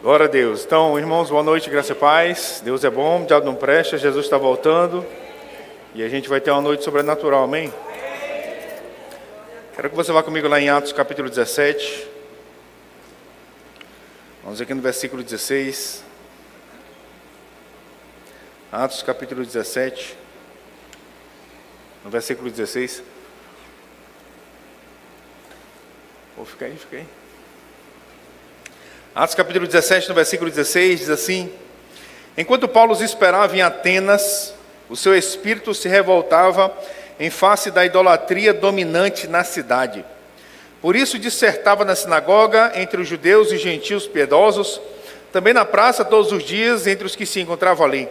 Glória a Deus. Então, irmãos, boa noite, graça e paz. Deus é bom, o diabo não presta, Jesus está voltando. E a gente vai ter uma noite sobrenatural, amém? Quero que você vá comigo lá em Atos capítulo 17. Vamos aqui no versículo 16. Atos capítulo 17. No versículo 16. Fica aí. Atos capítulo 17, no versículo 16, diz assim: Enquanto Paulo os esperava em Atenas, o seu espírito se revoltava em face da idolatria dominante na cidade. Por isso dissertava na sinagoga, entre os judeus e gentios piedosos, também na praça todos os dias, entre os que se encontravam ali.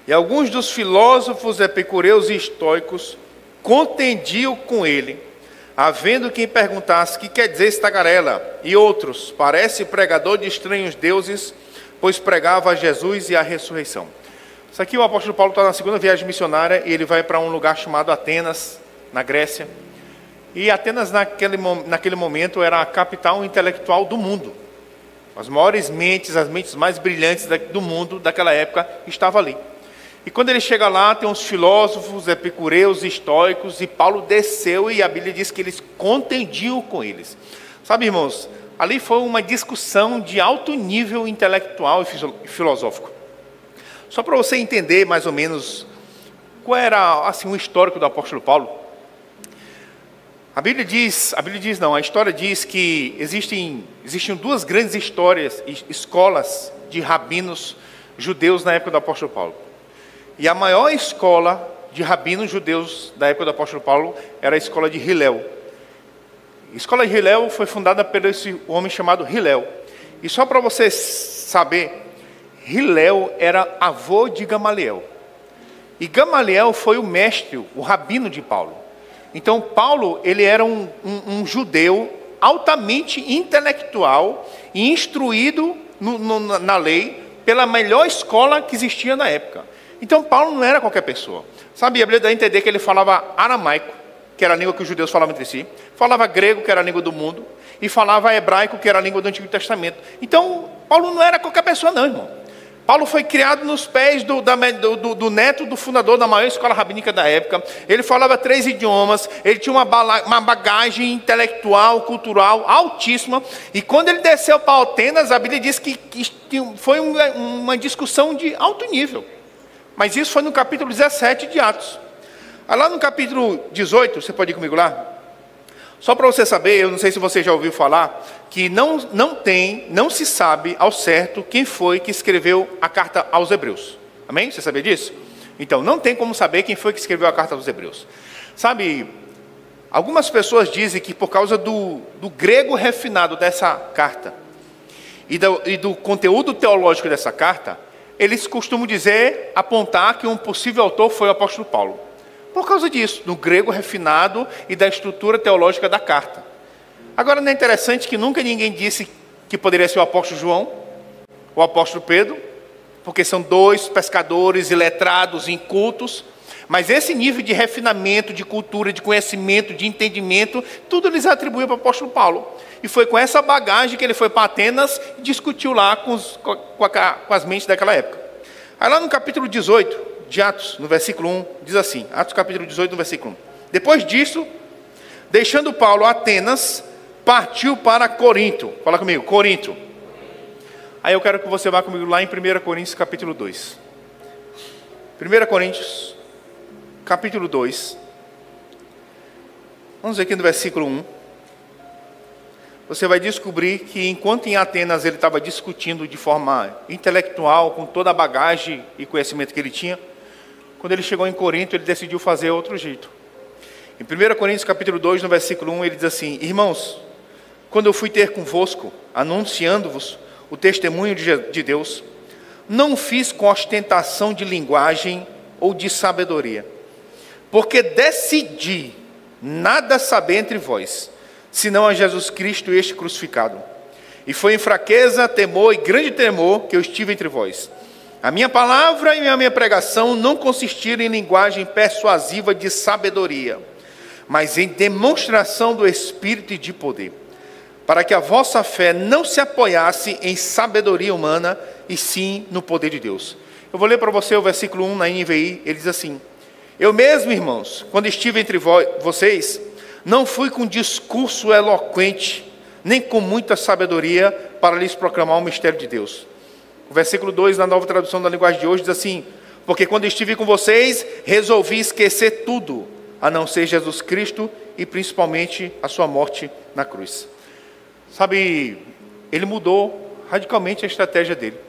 E alguns dos filósofos epicureus e estoicos contendiam com ele, havendo quem perguntasse: que quer dizer esta tagarela? E outros: parece pregador de estranhos deuses, pois pregava a Jesus e a ressurreição. Isso aqui o apóstolo Paulo está na segunda viagem missionária e ele vai para um lugar chamado Atenas, na Grécia. E Atenas naquele momento era a capital intelectual do mundo. As maiores mentes, as mentes mais brilhantes do mundo daquela época estavam ali. E quando ele chega lá, tem uns filósofos, epicureus, estoicos, e Paulo desceu e a Bíblia diz que eles contendiam com eles. Sabe, irmãos, ali foi uma discussão de alto nível intelectual e filosófico. Só para você entender mais ou menos qual era assim, o histórico do apóstolo Paulo. A história diz que existem duas grandes escolas de rabinos judeus na época do apóstolo Paulo. E a maior escola de rabinos judeus da época do apóstolo Paulo era a escola de Hilel. A escola de Hilel foi fundada por esse homem chamado Hilel. E só para você saber, Hilel era avô de Gamaliel. E Gamaliel foi o mestre, o rabino de Paulo. Então Paulo, ele era um judeu altamente intelectual e instruído na lei pela melhor escola que existia na época. Então Paulo não era qualquer pessoa. Sabe, a Bíblia dá a entender que ele falava aramaico, que era a língua que os judeus falavam entre si, falava grego, que era a língua do mundo, e falava hebraico, que era a língua do Antigo Testamento. Então, Paulo não era qualquer pessoa não, irmão. Paulo foi criado nos pés do neto do fundador da maior escola rabínica da época. Ele falava 3 idiomas, ele tinha uma bagagem intelectual, cultural altíssima. E quando ele desceu para Atenas, a Bíblia diz que foi uma discussão de alto nível. Mas isso foi no capítulo 17 de Atos. Lá no capítulo 18, você pode ir comigo lá? Só para você saber, eu não sei se você já ouviu falar, que não se sabe ao certo quem foi que escreveu a carta aos Hebreus. Amém? Você sabia disso? Então, não tem como saber quem foi que escreveu a carta aos Hebreus. Sabe, algumas pessoas dizem que por causa do grego refinado dessa carta e do conteúdo teológico dessa carta, eles costumam apontar que um possível autor foi o apóstolo Paulo. Por causa disso, do grego refinado e da estrutura teológica da carta. Agora, não é interessante que nunca ninguém disse que poderia ser o apóstolo João, o apóstolo Pedro, porque são 2 pescadores iletrados, incultos, mas esse nível de refinamento, de cultura, de conhecimento, de entendimento, tudo eles atribuíam para o apóstolo Paulo. E foi com essa bagagem que ele foi para Atenas e discutiu lá com as mentes daquela época. Aí lá no capítulo 18 de Atos, no versículo 1, diz assim, Atos capítulo 18, no versículo 1. Depois disso, deixando Paulo Atenas, partiu para Corinto. Fala comigo, Corinto. Aí eu quero que você vá comigo lá em 1 Coríntios capítulo 2. 1 Coríntios capítulo 2. Vamos ver aqui no versículo 1. Você vai descobrir que enquanto em Atenas ele estava discutindo de forma intelectual, com toda a bagagem e conhecimento que ele tinha, quando ele chegou em Corinto, ele decidiu fazer outro jeito. Em 1 Coríntios capítulo 2, no versículo 1, ele diz assim: Irmãos, quando eu fui ter convosco, anunciando-vos o testemunho de Deus, não fiz com ostentação de linguagem ou de sabedoria, porque decidi nada saber entre vós, senão a Jesus Cristo este crucificado. E foi em fraqueza, temor e grande temor que eu estive entre vós. A minha palavra e a minha pregação não consistiram em linguagem persuasiva de sabedoria, mas em demonstração do Espírito e de poder, para que a vossa fé não se apoiasse em sabedoria humana, e sim no poder de Deus. Eu vou ler para você o versículo 1 na NVI, ele diz assim: eu mesmo, irmãos, quando estive entre vocês, não fui com discurso eloquente, nem com muita sabedoria, para lhes proclamar o mistério de Deus. O versículo 2, na nova tradução da linguagem de hoje, diz assim: porque quando estive com vocês, resolvi esquecer tudo, a não ser Jesus Cristo e principalmente a sua morte na cruz. Sabe, ele mudou radicalmente a estratégia dele.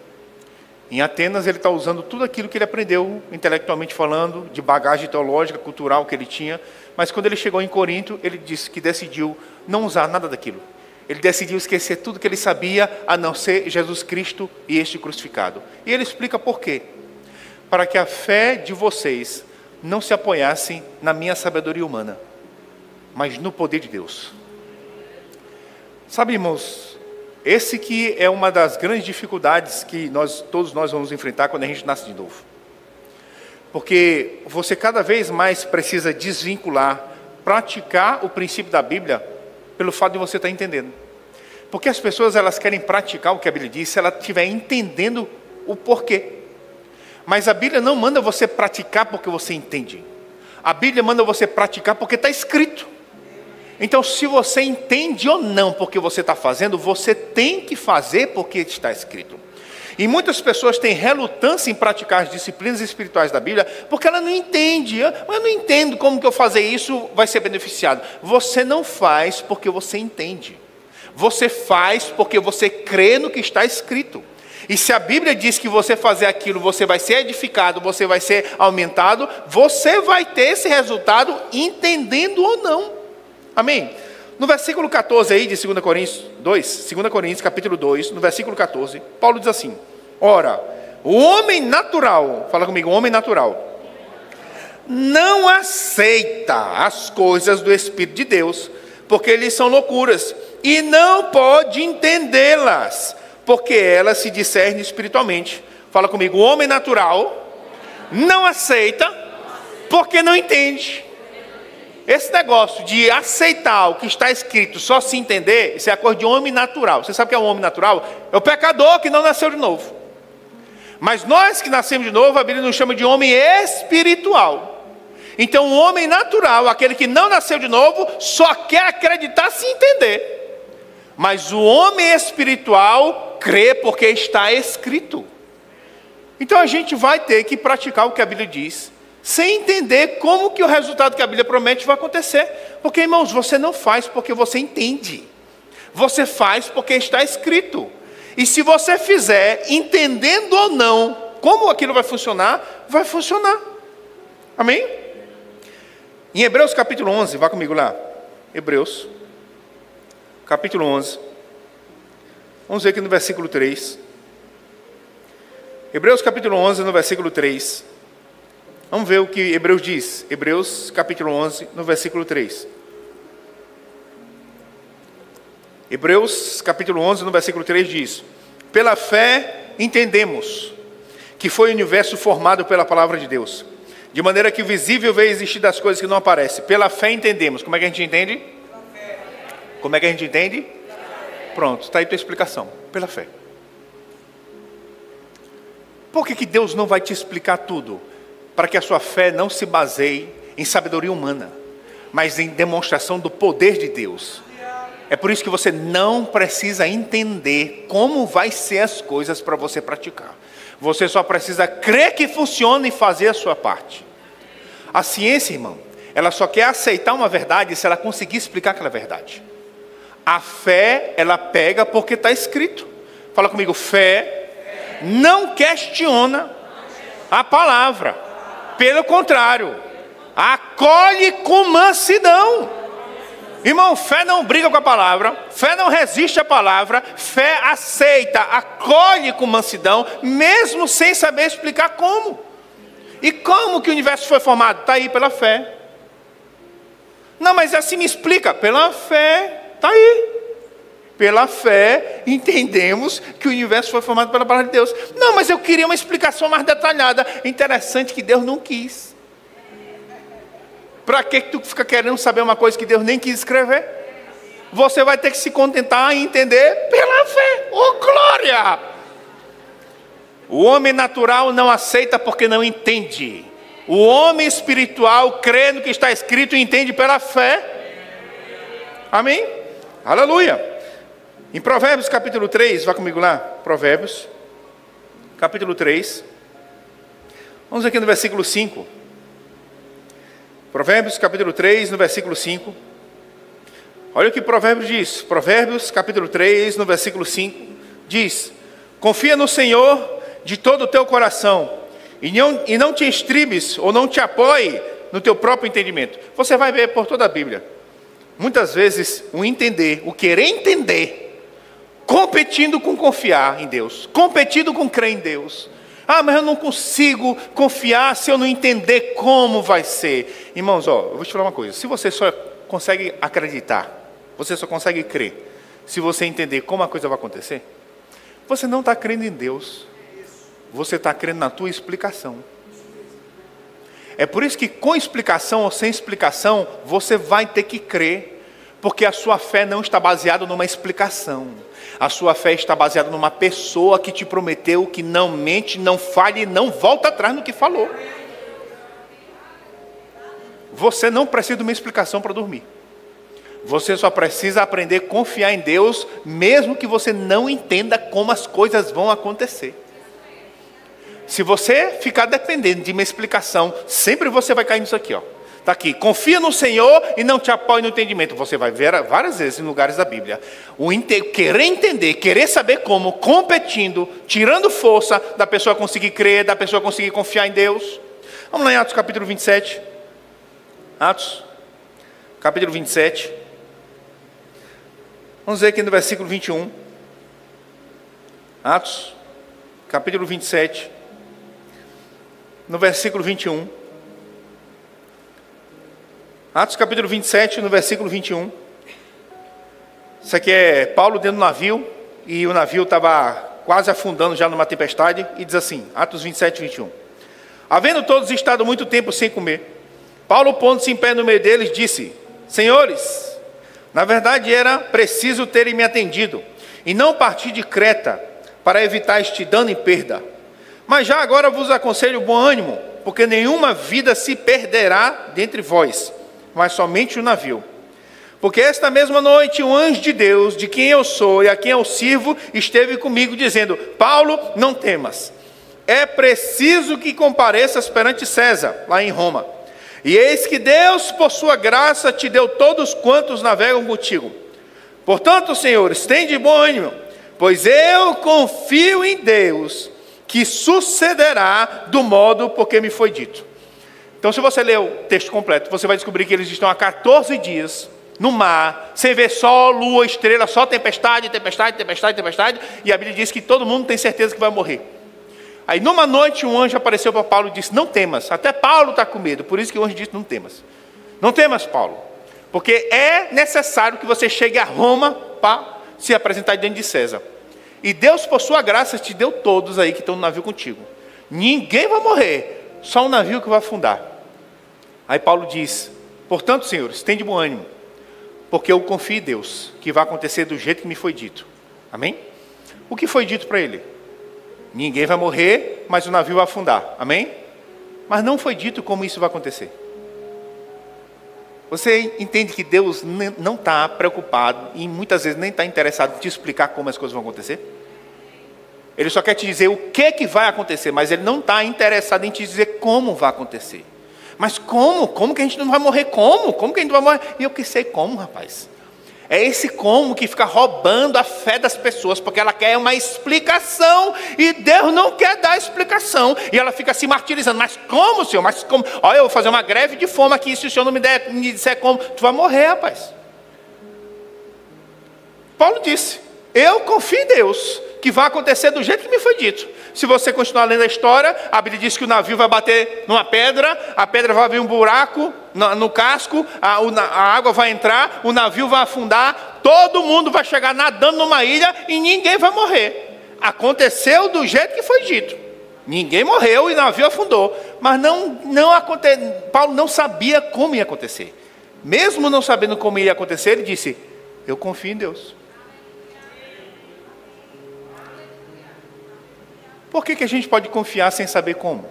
Em Atenas ele está usando tudo aquilo que ele aprendeu, intelectualmente falando, de bagagem teológica, cultural que ele tinha, mas quando ele chegou em Corinto, ele disse que decidiu não usar nada daquilo. Ele decidiu esquecer tudo que ele sabia, a não ser Jesus Cristo e este crucificado. E ele explica por quê. Para que a fé de vocês não se apoiasse na minha sabedoria humana, mas no poder de Deus. Sabe, irmãos, esse que é uma das grandes dificuldades que todos nós vamos enfrentar quando a gente nasce de novo. Porque você cada vez mais precisa desvincular, praticar o princípio da Bíblia pelo fato de você estar entendendo. Porque as pessoas elas querem praticar o que a Bíblia diz se ela estiver entendendo o porquê. Mas a Bíblia não manda você praticar porque você entende. A Bíblia manda você praticar porque está escrito. Então, se você entende ou não porque você está fazendo, você tem que fazer porque está escrito. E muitas pessoas têm relutância em praticar as disciplinas espirituais da Bíblia porque ela não entende. Eu não entendo como que eu fazer isso vai ser beneficiado. Você não faz porque você entende. Você faz porque você crê no que está escrito. E se a Bíblia diz que você fazer aquilo, você vai ser edificado, você vai ser aumentado, você vai ter esse resultado entendendo ou não. Amém? No versículo 14 aí de 2 Coríntios capítulo 2, no versículo 14, Paulo diz assim: ora, o homem natural, fala comigo, o homem natural, não aceita as coisas do Espírito de Deus, porque eles são loucuras, e não pode entendê-las, porque elas se discernem espiritualmente. Fala comigo, o homem natural não aceita, porque não entende. Esse negócio de aceitar o que está escrito, só se entender, isso é a coisa de homem natural. Você sabe o que é um homem natural? É o pecador que não nasceu de novo. Mas nós que nascemos de novo, a Bíblia nos chama de homem espiritual. Então o homem natural, aquele que não nasceu de novo, só quer acreditar se entender. Mas o homem espiritual crê porque está escrito. Então a gente vai ter que praticar o que a Bíblia diz, sem entender como que o resultado que a Bíblia promete vai acontecer. Porque, irmãos, você não faz porque você entende. Você faz porque está escrito. E se você fizer, entendendo ou não como aquilo vai funcionar, vai funcionar. Amém? Em Hebreus capítulo 11, vá comigo lá. Hebreus, capítulo 11. Vamos ver aqui no versículo 3. Hebreus capítulo 11, no versículo 3. Vamos ver o que Hebreus diz. Hebreus capítulo 11, no versículo 3. Hebreus capítulo 11, no versículo 3 diz: pela fé entendemos que foi o universo formado pela palavra de Deus, de maneira que o visível veio existir das coisas que não aparecem. Pela fé entendemos. Como é que a gente entende? Como é que a gente entende? Pronto, está aí a tua explicação. Pela fé. Por que Deus não vai te explicar tudo? Para que a sua fé não se baseie em sabedoria humana, mas em demonstração do poder de Deus. É por isso que você não precisa entender como vai ser as coisas para você praticar. Você só precisa crer que funciona e fazer a sua parte. A ciência, irmão, ela só quer aceitar uma verdade se ela conseguir explicar aquela verdade. A fé, ela pega porque está escrito. Fala comigo, fé não questiona a palavra. Pelo contrário, acolhe com mansidão. Irmão, fé não briga com a palavra, fé não resiste à palavra, fé aceita, acolhe com mansidão, mesmo sem saber explicar como. E como que o universo foi formado? Está aí pela fé. Não, mas assim me explica. Pela fé, está aí. Pela fé, entendemos que o universo foi formado pela palavra de Deus. Não, mas eu queria uma explicação mais detalhada. Interessante que Deus não quis. Para que tu fica querendo saber uma coisa que Deus nem quis escrever? você vai ter que se contentar em entender pela fé. Oh, glória! O homem natural não aceita porque não entende. O homem espiritual crê no que está escrito e entende pela fé. Amém? Aleluia! Em Provérbios capítulo 3, vá comigo lá. Provérbios capítulo 3. Vamos aqui no versículo 5. Provérbios capítulo 3, no versículo 5. Olha o que Provérbios diz. Provérbios capítulo 3, no versículo 5. Diz: confia no Senhor de todo o teu coração, e não te estribes ou não te apoie no teu próprio entendimento. Você vai ver por toda a Bíblia, muitas vezes o entender, o querer entender, competindo com confiar em Deus, competindo com crer em Deus. Ah, mas eu não consigo confiar se eu não entender como vai ser. Irmãos, eu vou te falar uma coisa. Se você só consegue acreditar, você só consegue crer, se você entender como a coisa vai acontecer, você não está crendo em Deus. Você está crendo na tua explicação. É por isso que com explicação ou sem explicação, você vai ter que crer. Porque a sua fé não está baseada numa explicação. A sua fé está baseada numa pessoa que te prometeu, que não mente, não falha e não volta atrás no que falou. Você não precisa de uma explicação para dormir. Você só precisa aprender a confiar em Deus, mesmo que você não entenda como as coisas vão acontecer. Se você ficar dependendo de uma explicação, sempre você vai cair nisso aqui, Está aqui, confia no Senhor e não te apoie no entendimento. Você vai ver várias vezes em lugares da Bíblia. Querer entender, querer saber como, competindo, tirando força da pessoa conseguir crer, da pessoa conseguir confiar em Deus. Vamos lá em Atos capítulo 27. Atos capítulo 27. Vamos ver aqui no versículo 21. Atos capítulo 27. No versículo 21. Atos capítulo 27, no versículo 21. Isso aqui é Paulo dentro do navio, e o navio estava quase afundando já numa tempestade, e diz assim, Atos 27, 21. Havendo todos estado muito tempo sem comer, Paulo, pondo-se em pé no meio deles, disse: Senhores, na verdade era preciso terem me atendido, e não partir de Creta, para evitar este dano e perda. Mas já agora vos aconselho bom ânimo, porque nenhuma vida se perderá dentre vós, mas somente o navio. Porque esta mesma noite um anjo de Deus, de quem eu sou e a quem eu sirvo, esteve comigo dizendo: Paulo, não temas, é preciso que compareças perante César, lá em Roma. E eis que Deus, por sua graça, te deu todos quantos navegam contigo. Portanto, senhores, tende bom ânimo, pois eu confio em Deus, que sucederá do modo porque me foi dito. Então, se você ler o texto completo, você vai descobrir que eles estão há 14 dias no mar, sem ver sol, lua, estrela, só tempestade, tempestade, tempestade, tempestade, e a Bíblia diz que todo mundo tem certeza que vai morrer. Aí, numa noite, um anjo apareceu para Paulo e disse: não temas. Até Paulo está com medo, por isso que o anjo disse: não temas. Não temas, Paulo, porque é necessário que você chegue a Roma para se apresentar diante de César. E Deus, por sua graça, te deu todos aí que estão no navio contigo. Ninguém vai morrer, só um navio que vai afundar. Aí Paulo diz: portanto, senhores, tende bom ânimo, porque eu confio em Deus, que vai acontecer do jeito que me foi dito. Amém? O que foi dito para ele? Ninguém vai morrer, mas o navio vai afundar. Amém? Mas não foi dito como isso vai acontecer. Você entende que Deus não está preocupado e muitas vezes nem está interessado em te explicar como as coisas vão acontecer? Ele só quer te dizer o que vai acontecer, mas Ele não está interessado em te dizer como vai acontecer. Mas como? Como que a gente não vai morrer? Como? Como que a gente não vai morrer? E eu que sei como, rapaz. É esse como que fica roubando a fé das pessoas, porque ela quer uma explicação, e Deus não quer dar explicação, e ela fica se martirizando. Mas como, Senhor? Mas como? Olha, eu vou fazer uma greve de fome aqui, se o Senhor não me disser como, tu vai morrer, rapaz. Paulo disse: eu confio em Deus, que vai acontecer do jeito que me foi dito. Se você continuar lendo a história, a Bíblia diz que o navio vai bater numa pedra, a pedra vai abrir um buraco no casco, a água vai entrar, o navio vai afundar, todo mundo vai chegar nadando numa ilha e ninguém vai morrer. Aconteceu do jeito que foi dito. Ninguém morreu e o navio afundou. Mas Paulo não sabia como ia acontecer. Mesmo não sabendo como ia acontecer, ele disse: eu confio em Deus. Por que a gente pode confiar sem saber como?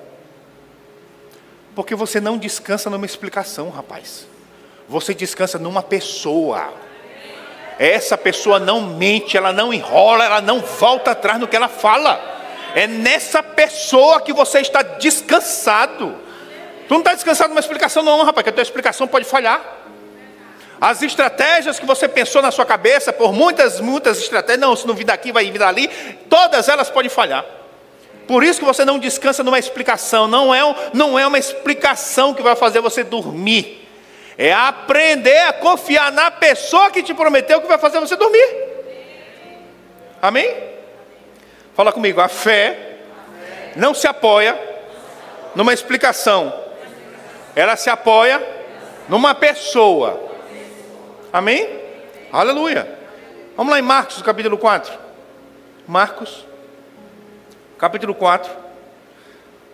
Porque você não descansa numa explicação, rapaz. Você descansa numa pessoa. Essa pessoa não mente, ela não enrola, ela não volta atrás no que ela fala. É nessa pessoa que você está descansado. Tu não está descansado numa explicação não, rapaz, que a tua explicação pode falhar. As estratégias que você pensou na sua cabeça, por muitas estratégias, não, se não vir daqui, vai vir dali, todas elas podem falhar. Por isso que você não descansa numa explicação, não é uma explicação que vai fazer você dormir. É aprender a confiar na pessoa que te prometeu que vai fazer você dormir. Amém? Fala comigo, a fé não se apoia numa explicação. Ela se apoia numa pessoa. Amém? Aleluia. Vamos lá em Marcos, capítulo 4. Marcos, capítulo 4.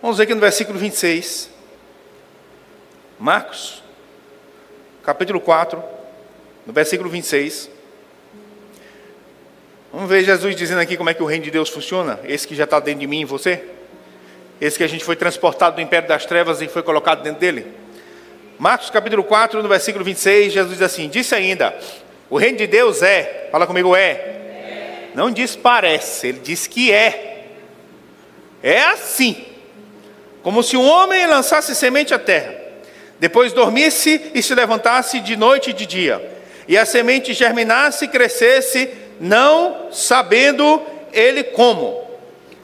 Vamos ver aqui no versículo 26. Marcos, capítulo 4, no versículo 26. Vamos ver Jesus dizendo aqui como é que o reino de Deus funciona. Esse que já está dentro de mim e você. Esse que a gente foi transportado do império das trevas e foi colocado dentro dele. Marcos capítulo 4, no versículo 26, Jesus diz assim, disse ainda, o reino de Deus é, fala comigo, é. Não diz parece, ele diz que é. É assim, como se um homem lançasse semente à terra, depois dormisse e se levantasse de noite e de dia, e a semente germinasse e crescesse, não sabendo ele como.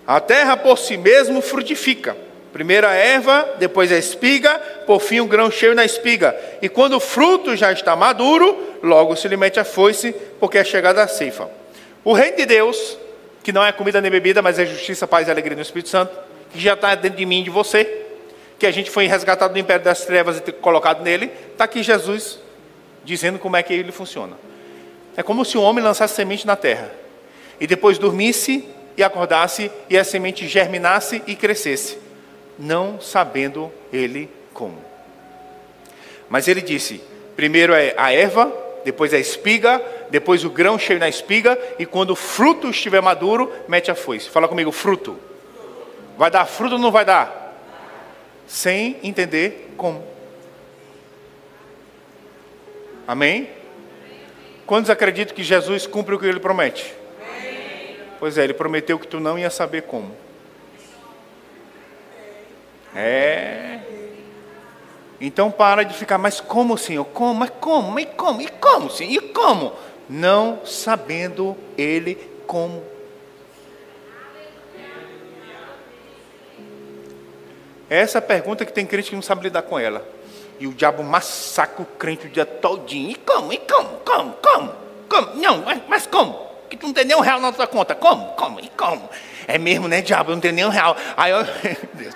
A terra por si mesmo frutifica. Primeiro a erva, depois a espiga, por fim o grão cheio na espiga. E quando o fruto já está maduro, logo se lhe mete a foice, porque é chegada a ceifa. O reino de Deus, que não é comida nem bebida, mas é justiça, paz e alegria no Espírito Santo, que já está dentro de mim e de você, que a gente foi resgatado do império das trevas e colocado nele, está aqui Jesus dizendo como é que ele funciona. É como se um homem lançasse semente na terra, e depois dormisse e acordasse, e a semente germinasse e crescesse, não sabendo ele como. Mas ele disse, primeiro é a erva, depois a espiga, depois o grão cheio na espiga, e quando o fruto estiver maduro, mete a foice. Fala comigo, fruto. Vai dar fruto ou não vai dar? Sem entender como. Amém? Quantos acreditam que Jesus cumpre o que ele promete? Pois é, ele prometeu que tu não ia saber como. Então para de ficar, mas como, Senhor? Como? Mas como? E como? E como, Senhor? E como? Não sabendo ele como. Essa é a pergunta que tem crente que não sabe lidar com ela. E o diabo massacra o crente o dia todinho. E como? E como? Como? Não, mas como? Que tu não tem nem R$1 na tua conta. Como? E como? É mesmo, né, diabo? Eu não tenho nem R$1. Aí, Deus.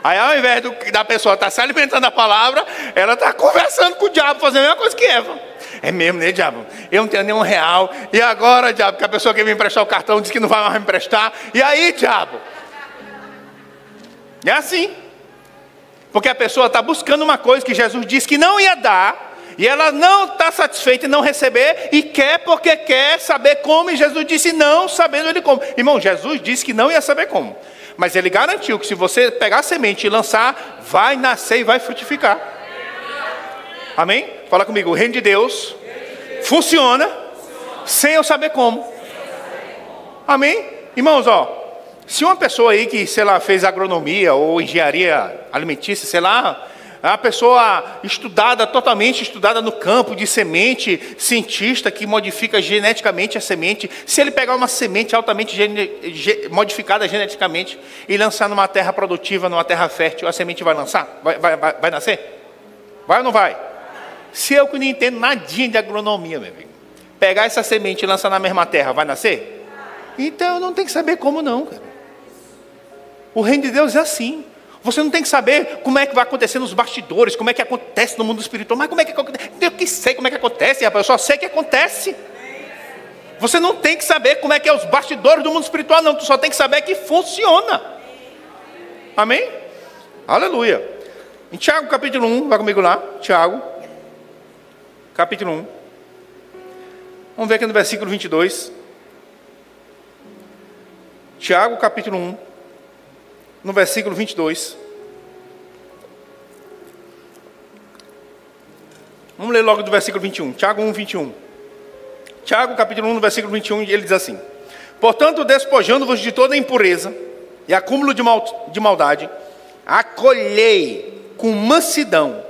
Aí ao invés da pessoa estar se alimentando da palavra, ela está conversando com o diabo, fazendo a mesma coisa que Eva. É mesmo, né, diabo? Eu não tenho nem R$1. E agora, diabo, que a pessoa que me emprestar o cartão disse que não vai mais me emprestar. E aí, diabo? É assim. Porque a pessoa está buscando uma coisa que Jesus disse que não ia dar, e ela não está satisfeita em não receber, e quer porque quer saber como, e Jesus disse não, sabendo ele como. Irmão, Jesus disse que não ia saber como, mas ele garantiu que se você pegar a semente e lançar, vai nascer e vai frutificar. Amém? Fala comigo, o reino de Deus funciona sem eu saber como. Amém? Irmãos, se uma pessoa aí que, sei lá, fez agronomia ou engenharia alimentícia, sei lá, é uma pessoa estudada, totalmente estudada no campo de semente, cientista que modifica geneticamente a semente, se ele pegar uma semente altamente modificada geneticamente e lançar numa terra produtiva, numa terra fértil, a semente vai lançar? Vai nascer? Vai ou não vai? Se eu que não entendo nadinha de agronomia, meu amigo, pegar essa semente e lançar na mesma terra, vai nascer? Então eu não tenho que saber como não, cara. O reino de Deus é assim. Você não tem que saber como é que vai acontecer nos bastidores, como é que acontece no mundo espiritual. Mas como é que acontece? Eu que sei como é que acontece, rapaz. Eu só sei que acontece. Você não tem que saber como é que é os bastidores do mundo espiritual, não. Tu só tem que saber que funciona. Amém? Aleluia. Em Tiago capítulo 1, vai comigo lá. Tiago, capítulo 1. Vamos ver aqui no versículo 22. Tiago, capítulo 1, no versículo 22. Vamos ler logo do versículo 21. Tiago 1, 21. Tiago, capítulo 1, no versículo 21, ele diz assim: portanto, despojando-vos de toda impureza e acúmulo de maldade, acolhei com mansidão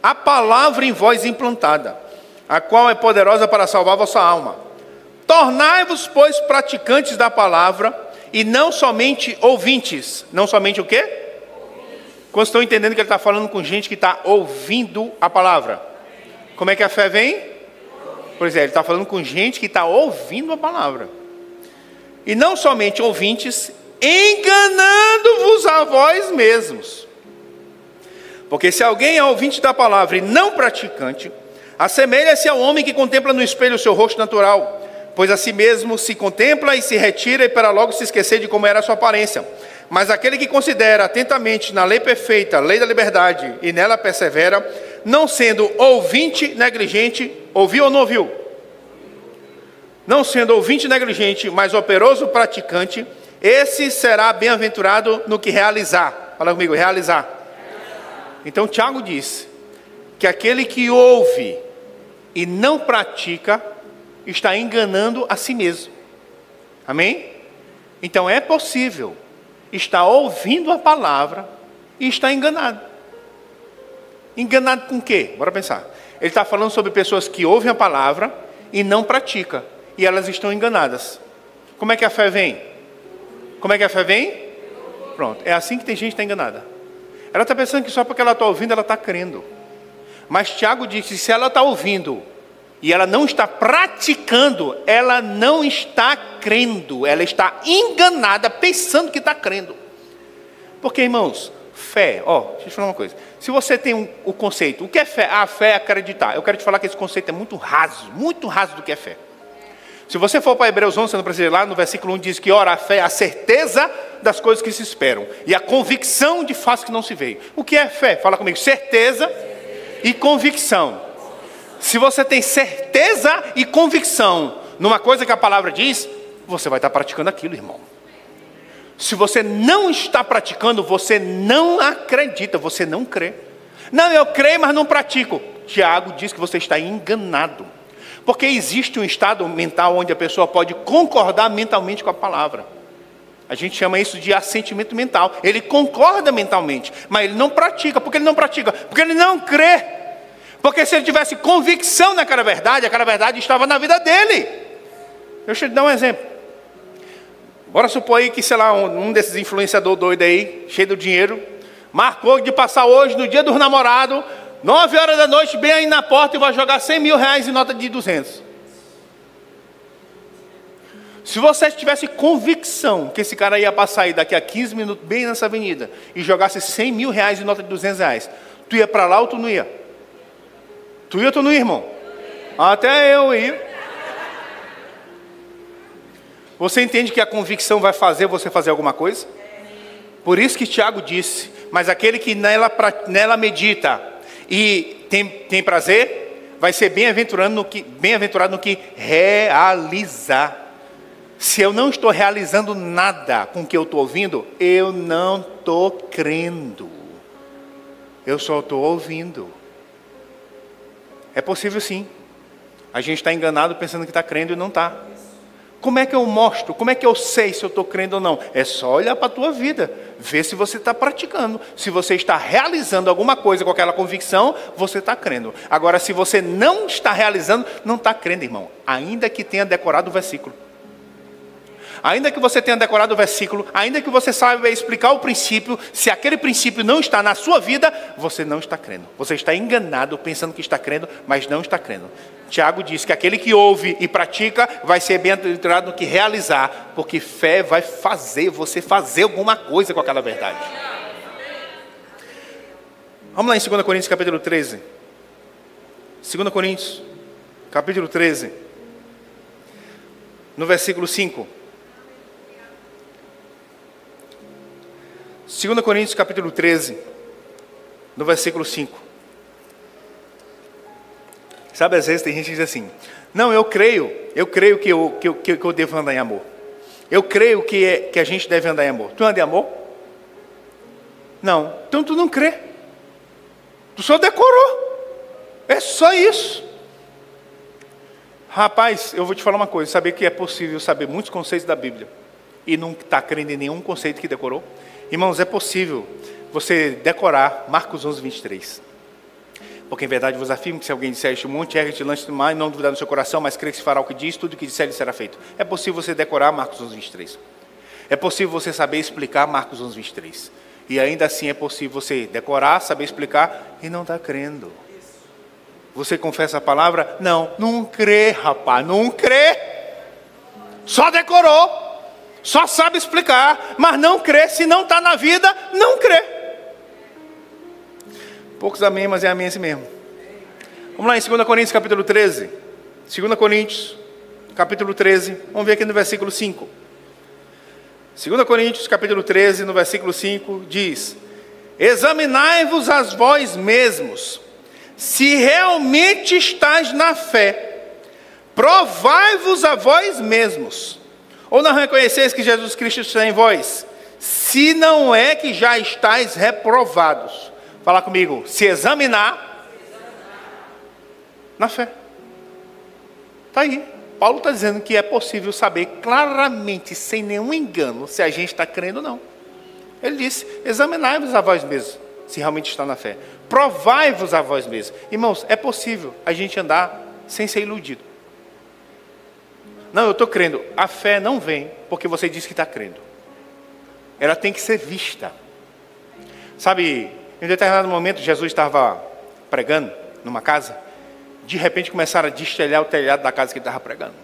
a palavra em vós implantada, a qual é poderosa para salvar a vossa alma. Tornai-vos, pois, praticantes da palavra, e não somente ouvintes. Não somente o quê? Quando estão entendendo que ele está falando com gente que está ouvindo a palavra. Como é que a fé vem? Pois é, ele está falando com gente que está ouvindo a palavra. E não somente ouvintes, enganando-vos a vós mesmos. Porque se alguém é ouvinte da palavra e não praticante, assemelha-se ao homem que contempla no espelho o seu rosto natural, pois a si mesmo se contempla e se retira, e para logo se esquecer de como era a sua aparência. Mas aquele que considera atentamente na lei perfeita, a lei da liberdade, e nela persevera, não sendo ouvinte negligente, ouviu ou não ouviu? Não sendo ouvinte negligente, mas operoso praticante, esse será bem-aventurado no que realizar. Fala comigo, realizar. Então Tiago diz que aquele que ouve e não pratica está enganando a si mesmo. Amém? Então é possível estar ouvindo a palavra e estar enganado. Enganado com o quê? Bora pensar. Ele está falando sobre pessoas que ouvem a palavra e não praticam, e elas estão enganadas. Como é que a fé vem? Como é que a fé vem? Pronto, é assim que tem gente que está enganada. Ela está pensando que só porque ela está ouvindo, ela está crendo. Mas Tiago disse que se ela está ouvindo e ela não está praticando, ela não está crendo, ela está enganada, pensando que está crendo. Porque, irmãos, fé, deixa eu te falar uma coisa. Se você tem o conceito, o que é fé? A fé é acreditar. Eu quero te falar que esse conceito é muito raso do que é fé. Se você for para Hebreus 11, você não precisa ir lá, no versículo 1 diz que, ora, a fé é a certeza das coisas que se esperam, e a convicção de fatos que não se veem. O que é fé? Fala comigo, certeza e convicção. Se você tem certeza e convicção numa coisa que a palavra diz, você vai estar praticando aquilo, irmão. Se você não está praticando, você não acredita, você não crê. Não, eu creio, mas não pratico. Tiago diz que você está enganado. Porque existe um estado mental onde a pessoa pode concordar mentalmente com a palavra. A gente chama isso de assentimento mental. Ele concorda mentalmente, mas ele não pratica. Por que ele não pratica? Porque ele não crê. Porque se ele tivesse convicção naquela verdade, aquela verdade estava na vida dele. Deixa eu te dar um exemplo. Bora supor aí que, sei lá, um desses influenciadores doidos aí, cheio de dinheiro, marcou de passar hoje, no dia dos namorados, 9 horas da noite, bem aí na porta, e vai jogar 100 mil reais em nota de 200. Se você tivesse convicção que esse cara ia passar aí daqui a 15 minutos, bem nessa avenida, e jogasse 100 mil reais em nota de 200 reais, tu ia para lá ou tu não ia? Tu ia ou tu não ia, irmão? Até eu ia. Você entende que a convicção vai fazer você fazer alguma coisa? Por isso que Tiago disse, mas aquele que nela medita e tem prazer, vai ser bem-aventurado no que realizar. Se eu não estou realizando nada com o que eu estou ouvindo, eu não estou crendo. Eu só estou ouvindo. É possível sim. A gente está enganado pensando que está crendo e não está. Como é que eu mostro? Como é que eu sei se eu estou crendo ou não? É só olhar para a tua vida, ver se você está praticando. Se você está realizando alguma coisa com aquela convicção, você está crendo. Agora, se você não está realizando, não está crendo, irmão. Ainda que tenha decorado o versículo. Ainda que você tenha decorado o versículo, ainda que você saiba explicar o princípio, se aquele princípio não está na sua vida, você não está crendo. Você está enganado pensando que está crendo, mas não está crendo. Tiago diz que aquele que ouve e pratica vai ser bem-aventurado no que realizar, porque fé vai fazer você fazer alguma coisa com aquela verdade. Vamos lá em 2 Coríntios capítulo 13. 2 Coríntios capítulo 13, no versículo 5. 2 Coríntios capítulo 13, no versículo 5. Sabe, às vezes tem gente que diz assim, não, eu creio que eu devo andar em amor. Eu creio que a gente deve andar em amor. Tu anda em amor? Não. Então tu não crê. Tu só decorou. É só isso. Rapaz, eu vou te falar uma coisa. Saber que é possível saber muitos conceitos da Bíblia e não estar crendo em nenhum conceito que decorou? Irmãos, é possível você decorar Marcos 11, 23. Porque em verdade vos afirmo que se alguém disser este monte, ergue-te, lance-te no mar, e não duvidar no seu coração, mas crê que se fará o que diz, tudo o que disser lhe será feito. É possível você decorar Marcos 11, 23. É possível você saber explicar Marcos 11, 23. E ainda assim é possível você decorar, saber explicar e não está crendo. Você confessa a palavra? Não crê, rapaz, não crê. Só decorou, só sabe explicar, mas não crê. Se não está na vida, não crê. Poucos amém, mas é amém assim mesmo. Vamos lá em 2 Coríntios capítulo 13. 2 Coríntios capítulo 13. Vamos ver aqui no versículo 5. 2 Coríntios capítulo 13, no versículo 5, diz: examinai-vos a vós mesmos, se realmente estáis na fé. Provai-vos a vós mesmos. Ou não reconheceis que Jesus Cristo está em vós? Se não é que já estáis reprovados. Fala comigo, se examinar na fé. Está aí. Paulo está dizendo que é possível saber claramente, sem nenhum engano, se a gente está crendo ou não. Ele disse, examinai-vos a vós mesmos, se realmente está na fé. Provai-vos a vós mesmos. Irmãos, é possível a gente andar sem ser iludido. Não, eu estou crendo. A fé não vem porque você disse que está crendo. Ela tem que ser vista. Sabe, em um determinado momento, Jesus estava pregando numa casa. De repente, começaram a destelhar o telhado da casa que ele estava pregando.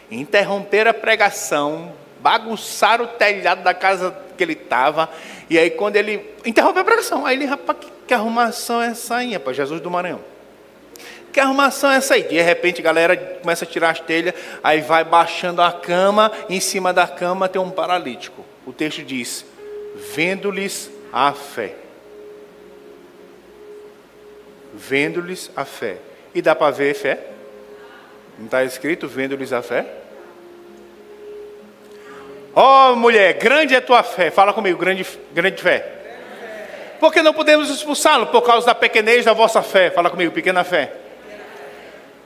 Interromperam a pregação, bagunçaram o telhado da casa que ele estava. E aí, quando ele interrompeu a pregação, aí ele, rapaz, que arrumação é essa aí, rapaz? Jesus do Maranhão. Que arrumação é essa aí? De repente, a galera começa a tirar as telhas, aí vai baixando a cama, em cima da cama tem um paralítico. O texto diz, vendo-lhes a fé. Vendo-lhes a fé. E dá para ver fé? Não está escrito vendo-lhes a fé? Ó, mulher, grande é tua fé. Fala comigo, grande fé. Por que não podemos expulsá-lo? Por causa da pequenez da vossa fé. Fala comigo, pequena fé.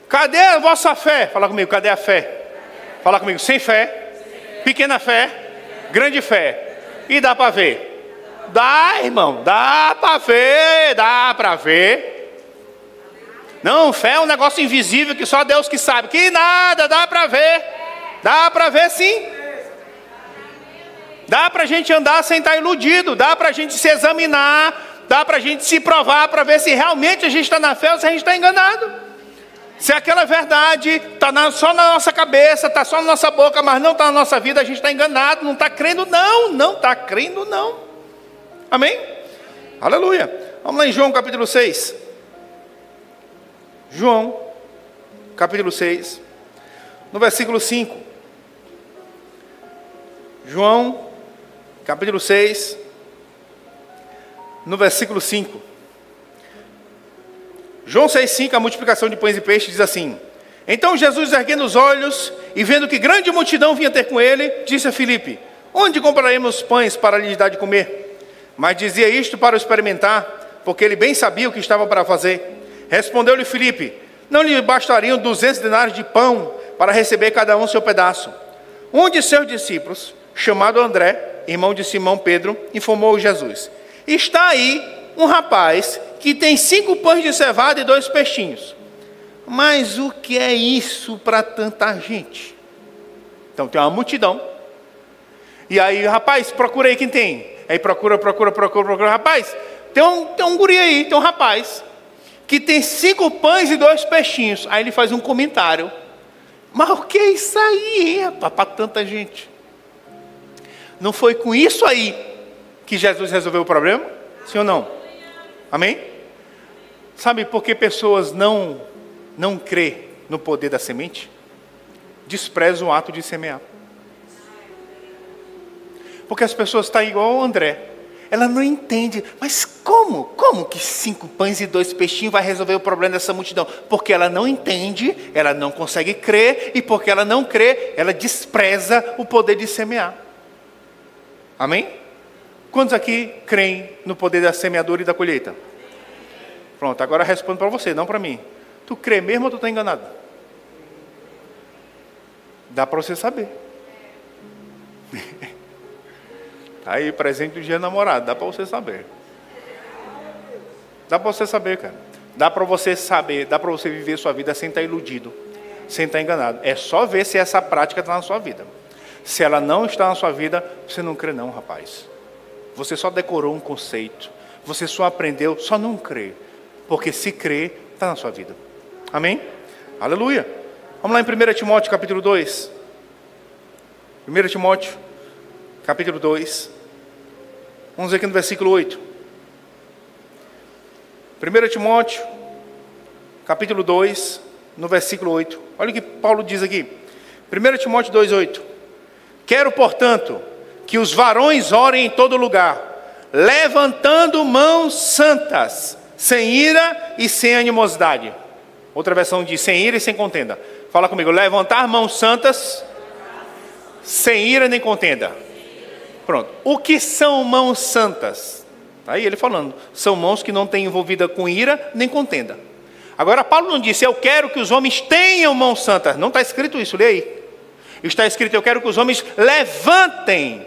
Cadê a vossa fé? Fala comigo, cadê a fé? Fala comigo, sem fé, pequena fé, grande fé. E dá para ver? Dá, irmão, dá para ver, dá para ver. Não, fé é um negócio invisível que só Deus que sabe. Que nada, dá para ver. Dá para ver sim. Dá para a gente andar sem estar iludido. Dá para a gente se examinar. Dá para a gente se provar para ver se realmente a gente está na fé ou se a gente está enganado. Se aquela verdade está só na nossa cabeça, está só na nossa boca, mas não está na nossa vida, a gente está enganado, não está crendo não. Não está crendo não. Amém? Aleluia. Vamos lá em João capítulo 6. João, capítulo 6, no versículo 5. João, capítulo 6, no versículo 5. João 6,5, a multiplicação de pães e peixes, diz assim: então Jesus, erguendo os olhos e vendo que grande multidão vinha ter com ele, disse a Filipe: onde compraremos pães para lhes dar de comer? Mas dizia isto para o experimentar, porque ele bem sabia o que estava para fazer. Respondeu-lhe Filipe: não lhe bastariam 200 denários de pão para receber cada um seu pedaço? Um de seus discípulos, chamado André, irmão de Simão Pedro, informou Jesus: está aí um rapaz que tem 5 pães de cevada e 2 peixinhos. Mas o que é isso para tanta gente? Então tem uma multidão. E aí, rapaz, procura aí quem tem. Aí procura. Rapaz, tem um guri aí, tem um rapaz que tem 5 pães e 2 peixinhos. Aí ele faz um comentário: mas o que é isso aí, rapaz, para tanta gente? Não foi com isso aí que Jesus resolveu o problema? Sim ou não? Amém? Sabe por que pessoas não crê no poder da semente? Desprezam o ato de semear. Porque as pessoas estão igual ao André. ela não entende. Mas como? Como que 5 pães e 2 peixinhos vai resolver o problema dessa multidão? Porque ela não entende, ela não consegue crer, e porque ela não crê, ela despreza o poder de semear. Amém? Quantos aqui creem no poder da semeadura e da colheita? Pronto, agora respondo para você, não para mim. Tu crê mesmo ou tu está enganado? Dá para você saber. Aí, presente do dia namorado, dá para você saber. Dá para você saber, cara. Dá para você saber, dá para você viver sua vida sem estar iludido, sem estar enganado. É só ver se essa prática está na sua vida. Se ela não está na sua vida, você não crê não, rapaz. Você só decorou um conceito. Você só aprendeu, só não crê. Porque se crê, está na sua vida. Amém? Aleluia. Vamos lá em 1 Timóteo capítulo 2. 1 Timóteo capítulo 2. Vamos ver aqui no versículo 8. 1 Timóteo capítulo 2, no versículo 8. Olha o que Paulo diz aqui. 1 Timóteo 2, 8. Quero, portanto, que os varões orem em todo lugar, levantando mãos santas, sem ira e sem animosidade. Outra versão diz sem ira e sem contenda. Fala comigo, levantar mãos santas, sem ira nem contenda. Pronto. O que são mãos santas? Aí ele falando, são mãos que não têm envolvida com ira nem contenda. Agora Paulo não disse, eu quero que os homens tenham mãos santas. Não está escrito isso, lê aí. Está escrito, eu quero que os homens levantem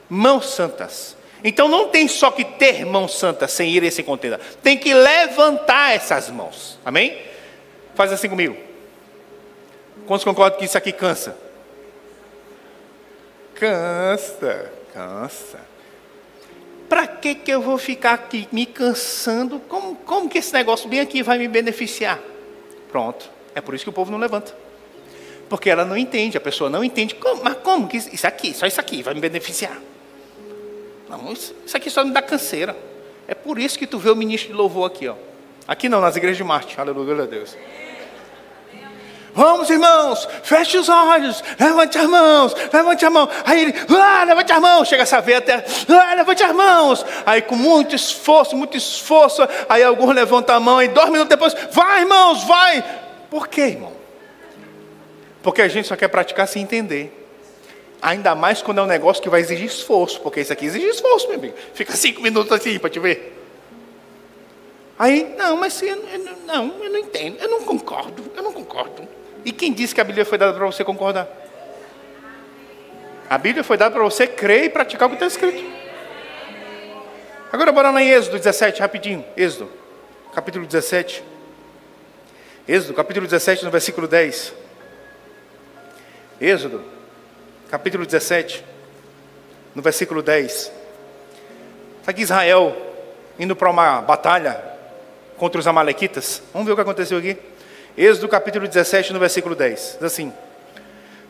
mãos santas. Então não tem só que ter mãos santas sem ira e sem contenda. Tem que levantar essas mãos. Amém? Faz assim comigo. Quantos concordam que isso aqui cansa? Cansa, cansa. Para que eu vou ficar aqui me cansando? Como que esse negócio bem aqui vai me beneficiar? Pronto. É por isso que o povo não levanta. Porque ela não entende, a pessoa não entende. Mas como que isso aqui, só isso aqui vai me beneficiar? Não, isso aqui só me dá canseira. É por isso que tu vê o ministro de louvor aqui, ó. Aqui não, nas igrejas de Marte. Aleluia, glória a Deus. Vamos, irmãos, feche os olhos, levante as mãos, levante a mão. Aí ele, levante as mãos, chega a saber até, levante as mãos. Aí com muito esforço, aí alguns levantam a mão e 2 minutos depois, vai, irmãos, vai. Por quê, irmão? Porque a gente só quer praticar sem entender. Ainda mais quando é um negócio que vai exigir esforço, porque isso aqui exige esforço, meu amigo. Fica 5 minutos assim para te ver. Aí, não, mas eu não entendo, eu não concordo. E quem disse que a Bíblia foi dada para você concordar? A Bíblia foi dada para você crer e praticar o que está escrito. Agora bora lá em Êxodo 17, rapidinho. Êxodo, capítulo 17. Êxodo, capítulo 17, no versículo 10. Êxodo, capítulo 17, no versículo 10. Está aqui Israel indo para uma batalha contra os amalequitas. Vamos ver o que aconteceu aqui. Êxodo capítulo 17, no versículo 10. Diz assim: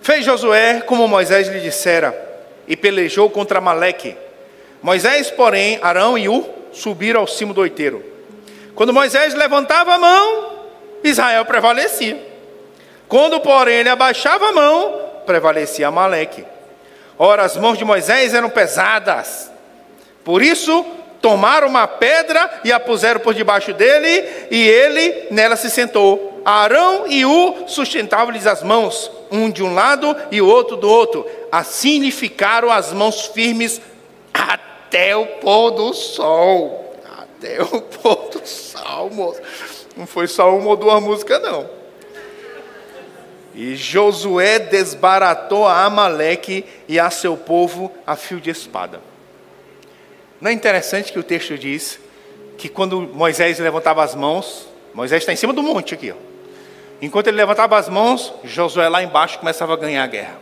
fez Josué como Moisés lhe dissera, e pelejou contra Amaleque. Moisés, porém, Arão e subiram ao cimo do outeiro. Quando Moisés levantava a mão, Israel prevalecia. Quando, porém, ele abaixava a mão, prevalecia Amaleque. Ora, as mãos de Moisés eram pesadas. Por isso, tomaram uma pedra e a puseram por debaixo dele, e ele nela se sentou. Arão e sustentavam-lhes as mãos, um de um lado e o outro do outro. Assim lhe ficaram as mãos firmes até o pôr do sol. Até o pôr do sol, moço. Não foi só uma ou 2 músicas, não. E Josué desbaratou a Amaleque e a seu povo a fio de espada. Não é interessante que o texto diz que quando Moisés levantava as mãos, Moisés está em cima do monte aqui, ó. Enquanto ele levantava as mãos, Josué lá embaixo começava a ganhar a guerra.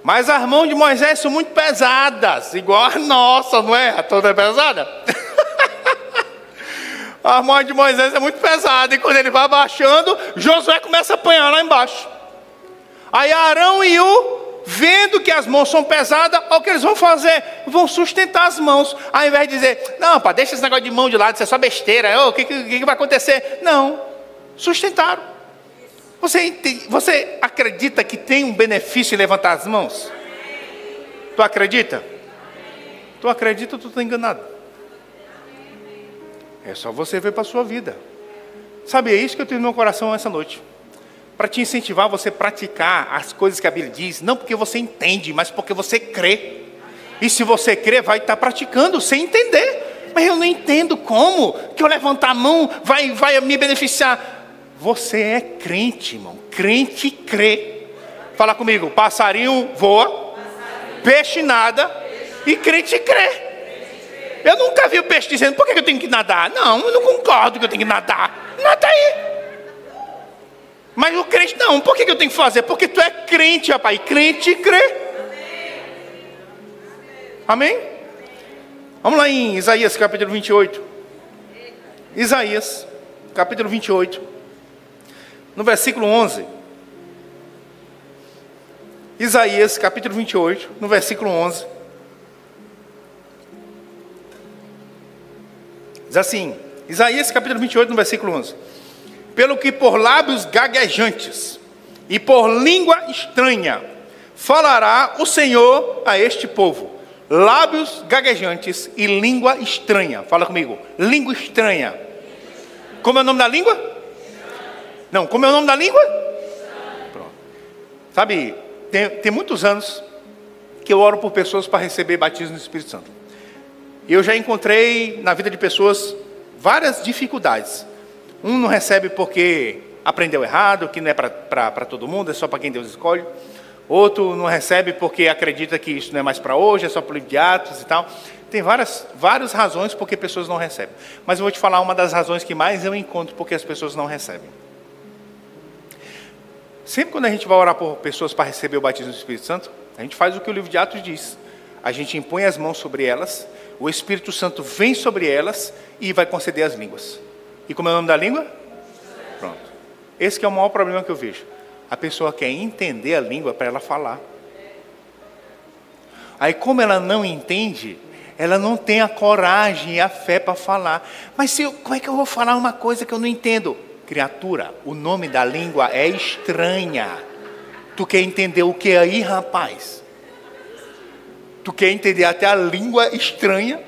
Mas as mãos de Moisés são muito pesadas, igual a nossa, não é? A toda é pesada? A mão de Moisés é muito pesada, e quando ele vai abaixando, Josué começa a apanhar lá embaixo. Aí Arão e vendo que as mãos são pesadas, olha o que eles vão fazer, vão sustentar as mãos, ao invés de dizer, não, pá, deixa esse negócio de mão de lado, isso é só besteira, o que vai acontecer? Não, sustentaram. Você acredita que tem um benefício em levantar as mãos? Tu acredita? Tu acredita ou tu está enganado? É só você ver para a sua vida. Sabe, é isso que eu tenho no meu coração essa noite. Para te incentivar você a praticar as coisas que a Bíblia diz. Não porque você entende, mas porque você crê. E se você crê, vai estar praticando sem entender. Mas eu não entendo como que eu levantar a mão vai me beneficiar. Você é crente, irmão. Crente crê. Fala comigo. Passarinho voa, peixe nada e crente crê. Eu nunca vi o peixe dizendo, por que eu tenho que nadar? Não, eu não concordo que eu tenho que nadar. Nada aí. Mas o crente, não, por que eu tenho que fazer? Porque tu é crente, rapaz. Crente crê. Amém? Vamos lá em Isaías capítulo 28. Isaías capítulo 28. No versículo 11. Isaías capítulo 28, no versículo 11. Diz assim, Isaías capítulo 28, no versículo 11. Pelo que por lábios gaguejantes e por língua estranha falará o Senhor a este povo. Lábios gaguejantes e língua estranha. Fala comigo, língua estranha. Como é o nome da língua? Não, como é o nome da língua? Pronto. Sabe, tem muitos anos que eu oro por pessoas para receber batismo no Espírito Santo. Eu já encontrei na vida de pessoas várias dificuldades. Um não recebe porque aprendeu errado, que não é para todo mundo, é só para quem Deus escolhe. Outro não recebe porque acredita que isso não é mais para hoje, é só para o livro de Atos e tal. Tem várias razões porque pessoas não recebem. Mas eu vou te falar uma das razões que mais eu encontro porque as pessoas não recebem. Sempre quando a gente vai orar por pessoas para receber o batismo do Espírito Santo, a gente faz o que o livro de Atos diz. A gente impõe as mãos sobre elas, o Espírito Santo vem sobre elas e vai conceder as línguas. E como é o nome da língua? Pronto. Esse que é o maior problema que eu vejo. A pessoa quer entender a língua para ela falar. Aí como ela não entende, ela não tem a coragem e a fé para falar. Mas como é que eu vou falar uma coisa que eu não entendo? Criatura, o nome da língua é estranha. Tu quer entender o que aí, rapaz? Tu quer entender até a língua estranha?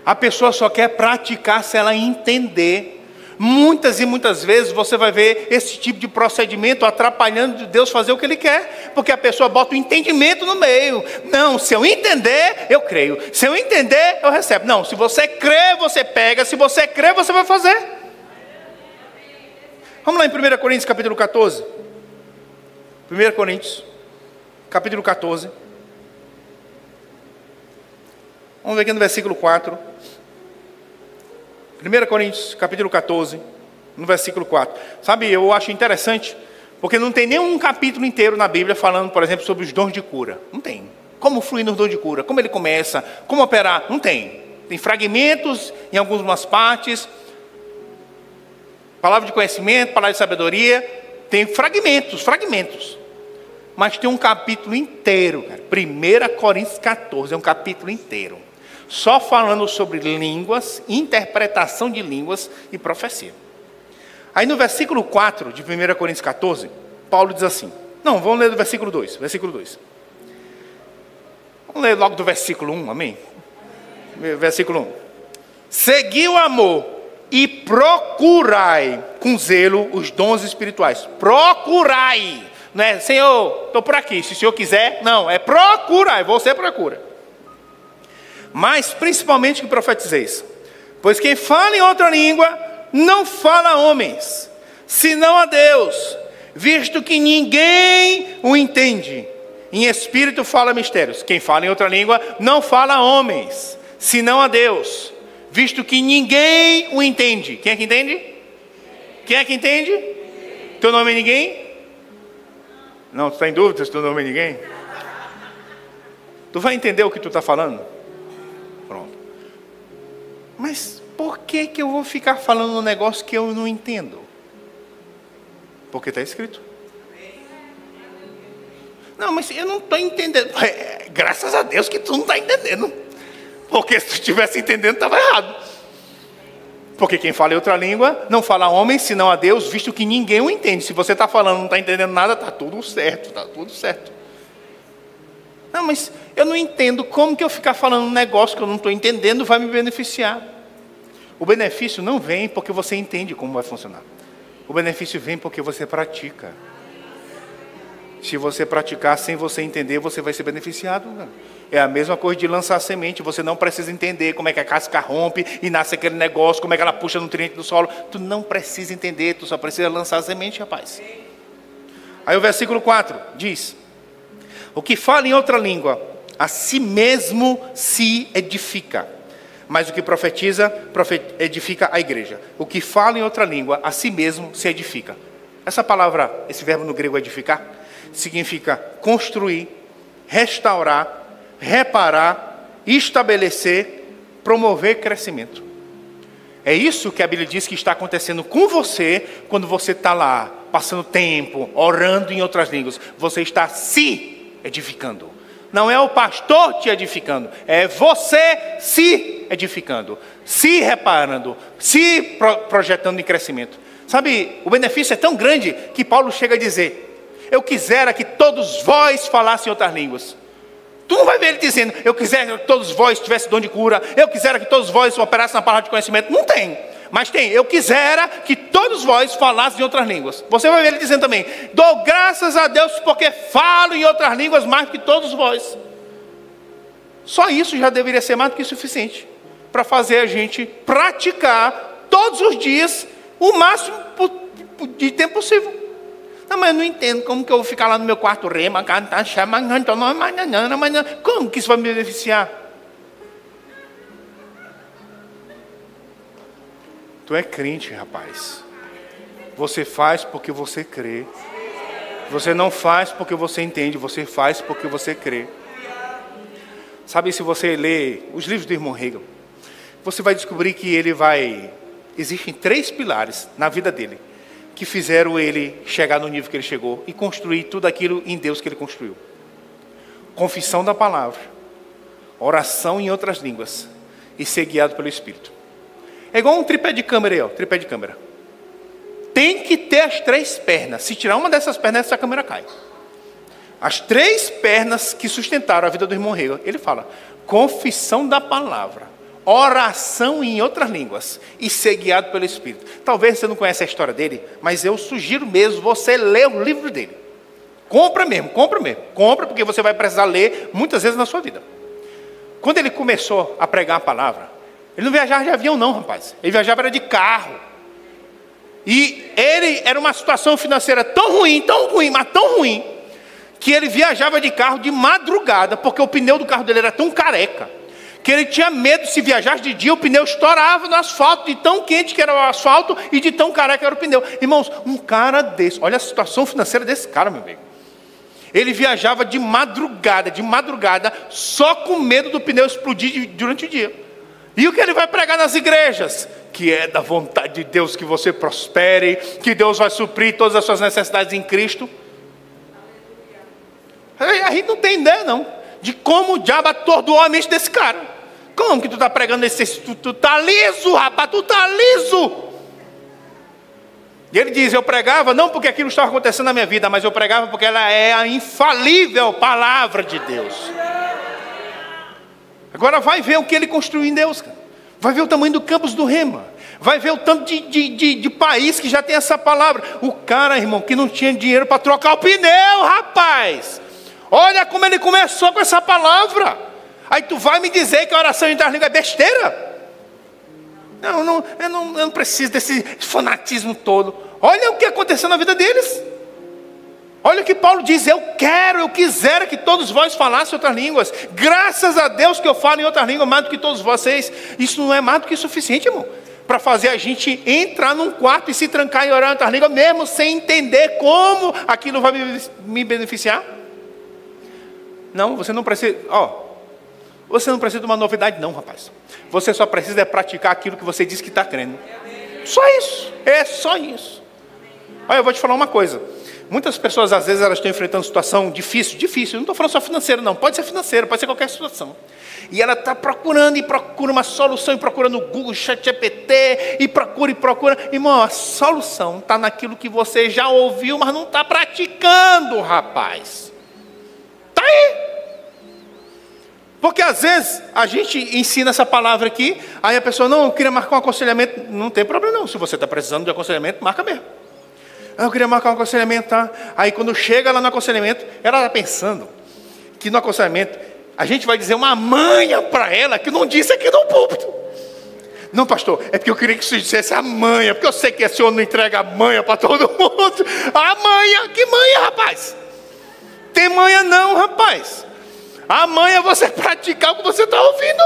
A pessoa só quer praticar se ela entender. Muitas e muitas vezes você vai ver esse tipo de procedimento atrapalhando Deus fazer o que Ele quer. Porque a pessoa bota o entendimento no meio. Não, se eu entender, eu creio. Se eu entender, eu recebo. Não, se você crê, você pega. Se você crê, você vai fazer. Vamos lá em 1 Coríntios capítulo 14. 1 Coríntios capítulo 14. Vamos ver aqui no versículo 4. 1 Coríntios, capítulo 14, no versículo 4. Sabe, eu acho interessante, porque não tem nenhum capítulo inteiro na Bíblia falando, por exemplo, sobre os dons de cura. Não tem. Como fluir nos dons de cura, como ele começa, como operar. Não tem. Tem fragmentos em algumas partes. Palavra de conhecimento, palavra de sabedoria. Tem fragmentos. Mas tem um capítulo inteiro, cara. 1 Coríntios 14, é um capítulo inteiro. Só falando sobre línguas, interpretação de línguas e profecia. Aí no versículo 4 de 1 Coríntios 14, Paulo diz assim. Não, vamos ler do versículo 2. Versículo 2. Vamos ler logo do versículo 1, amém? Versículo 1. Segui o amor e procurai com zelo os dons espirituais. Procurai. Não é, Senhor, estou por aqui. Se o Senhor quiser, não, é procurai. Você procura. Mas principalmente que profetizeis. Pois quem fala em outra língua, não fala a homens, senão a Deus, visto que ninguém o entende. Em espírito fala mistérios. Quem fala em outra língua, não fala a homens, senão a Deus, visto que ninguém o entende. Quem é que entende? Quem é que entende? Teu nome é ninguém? Não, tu está em dúvida se teu nome é ninguém? Tu vai entender o que tu está falando? Pronto. Mas por que eu vou ficar falando um negócio que eu não entendo? Porque está escrito. Não, mas eu não estou entendendo. Graças a Deus que tu não está entendendo. Porque se tu estivesse entendendo, estava errado. Porque quem fala em outra língua, não fala a homem, senão a Deus, visto que ninguém o entende. Se você está falando, não está entendendo nada, está tudo certo, está tudo certo. Não, mas eu não entendo como que eu ficar falando um negócio que eu não estou entendendo vai me beneficiar. O benefício não vem porque você entende como vai funcionar. O benefício vem porque você pratica. Se você praticar sem você entender, você vai ser beneficiado. É a mesma coisa de lançar semente. Você não precisa entender como é que a casca rompe e nasce aquele negócio, como é que ela puxa nutriente do solo. Tu não precisa entender, tu só precisa lançar a semente, rapaz. Aí o versículo 4 diz: o que fala em outra língua, a si mesmo se edifica. Mas o que profetiza, edifica a igreja. O que fala em outra língua, a si mesmo se edifica. Essa palavra, esse verbo no grego edificar, significa construir, restaurar, reparar, estabelecer, promover crescimento. É isso que a Bíblia diz que está acontecendo com você quando você está lá, passando tempo, orando em outras línguas. Você está se edificando. Não é o pastor te edificando, é você se edificando, se reparando, se projetando em crescimento. Sabe, o benefício é tão grande que Paulo chega a dizer: eu quisera que todos vós falassem outras línguas. Tu não vai ver ele dizendo: eu quisera que todos vós tivessem dom de cura, eu quisera que todos vós operassem na palavra de conhecimento. Não tem. Mas tem: eu quisera que todos vós falassem em outras línguas. Você vai ver ele dizendo também: dou graças a Deus porque falo em outras línguas mais do que todos vós. Só isso já deveria ser mais do que suficiente para fazer a gente praticar todos os dias o máximo de tempo possível. Não, mas eu não entendo como que eu vou ficar lá no meu quarto rema, como que isso vai me beneficiar? Tu é crente, rapaz. Você faz porque você crê. Você não faz porque você entende, você faz porque você crê. Sabe, se você ler os livros do irmão Hagin, você vai descobrir que existem 3 pilares na vida dele que fizeram ele chegar no nível que ele chegou e construir tudo aquilo em Deus que ele construiu. Confissão da palavra, oração em outras línguas e ser guiado pelo Espírito. É igual um tripé de câmera aí, ó, tripé de câmera. Tem que ter as 3 pernas. Se tirar uma dessas pernas, essa câmera cai. As 3 pernas que sustentaram a vida do irmão Hagin, ele fala: confissão da palavra, oração em outras línguas e ser guiado pelo Espírito. Talvez você não conheça a história dele, mas eu sugiro mesmo você ler o livro dele. Compra mesmo. Compra, porque você vai precisar ler muitas vezes na sua vida. Quando ele começou a pregar a palavra, ele não viajava de avião não, rapaz. Ele viajava de carro. E ele era uma situação financeira tão ruim, mas tão ruim, que ele viajava de carro de madrugada, porque o pneu do carro dele era tão careca, que ele tinha medo, se viajasse de dia, o pneu estourava no asfalto, de tão quente que era o asfalto e de tão careca era o pneu. Irmãos, um cara desse, olha a situação financeira desse cara, meu amigo. Ele viajava de madrugada, só com medo do pneu explodir durante o dia. E o que ele vai pregar nas igrejas? Que é da vontade de Deus que você prospere, que Deus vai suprir todas as suas necessidades em Cristo. A gente não tem ideia não, de como o diabo atordoou a mente desse cara. Como que tu está pregando tu está liso, rapaz, tu está liso. E ele diz: eu pregava não porque aquilo estava acontecendo na minha vida, mas eu pregava porque ela é a infalível palavra de Deus. Agora vai ver o que ele construiu em Deus, cara. Vai ver o tamanho do campus do Rema. Vai ver o tanto de país que já tem essa palavra. O cara, irmão, que não tinha dinheiro para trocar o pneu, rapaz. Olha como ele começou com essa palavra. Aí tu vai me dizer que a oração em outras línguas é besteira? Eu não preciso desse fanatismo todo. Olha o que aconteceu na vida deles. Olha o que Paulo diz: eu quisera que todos vós falassem outras línguas. Graças a Deus que eu falo em outras línguas mais do que todos vocês. Isso não é mais do que suficiente, irmão, para fazer a gente entrar num quarto e se trancar e orar em outras línguas, mesmo sem entender como aquilo vai me beneficiar. Não, você não precisa, você não precisa de uma novidade não, rapaz. Você só precisa praticar aquilo que você diz que está crendo. Só isso, é só isso. Olha, eu vou te falar uma coisa. Muitas pessoas, às vezes, elas estão enfrentando situação difícil. Eu não estou falando só financeira, não. Pode ser financeira, pode ser qualquer situação. E ela está procurando e procura uma solução, e procura no Google, ChatGPT, e procura. Irmão, a solução está naquilo que você já ouviu, mas não está praticando, rapaz. Está aí. Porque às vezes a gente ensina essa palavra aqui, aí a pessoa, não, eu queria marcar um aconselhamento. Não tem problema não, se você está precisando de aconselhamento, marca mesmo. Eu queria marcar um aconselhamento, tá? Aí quando chega lá no aconselhamento, ela está pensando que no aconselhamento, a gente vai dizer uma manha para ela, que não disse aqui no púlpito. Não, pastor, é porque eu queria que você dissesse a manha, porque eu sei que o senhor não entrega a manha para todo mundo. A manha, que manha, rapaz? Tem manha não, rapaz. A manha é você praticar o que você está ouvindo.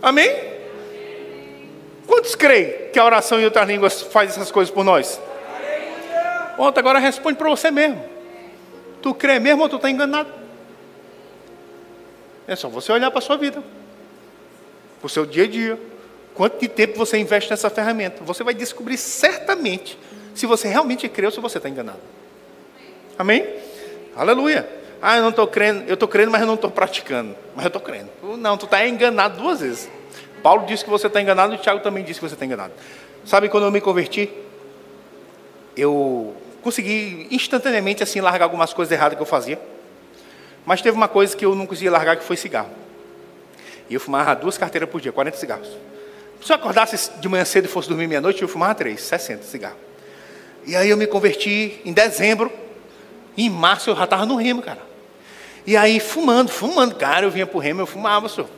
Amém? Quantos creem que a oração em outras línguas faz essas coisas por nós? Ontem, agora responde para você mesmo. Tu crê mesmo ou tu está enganado? É só você olhar para a sua vida, para o seu dia a dia. Quanto de tempo você investe nessa ferramenta? Você vai descobrir certamente se você realmente crê ou se você está enganado. Amém? Aleluia. Ah, eu não estou crendo. Eu estou crendo, mas eu não estou praticando. Mas eu estou crendo. Não, tu está enganado 2 vezes. Paulo disse que você está enganado e Tiago também disse que você está enganado. Sabe, quando eu me converti, eu consegui instantaneamente assim largar algumas coisas erradas que eu fazia. Mas teve uma coisa que eu não conseguia largar, que foi cigarro. E eu fumava 2 carteiras por dia, 40 cigarros. Se eu acordasse de manhã cedo e fosse dormir meia-noite, eu fumava 3, 60 cigarros. E aí eu me converti em dezembro. Em março eu já estava no remo, cara. E aí fumando, cara, eu vinha pro remo, eu fumava, senhor.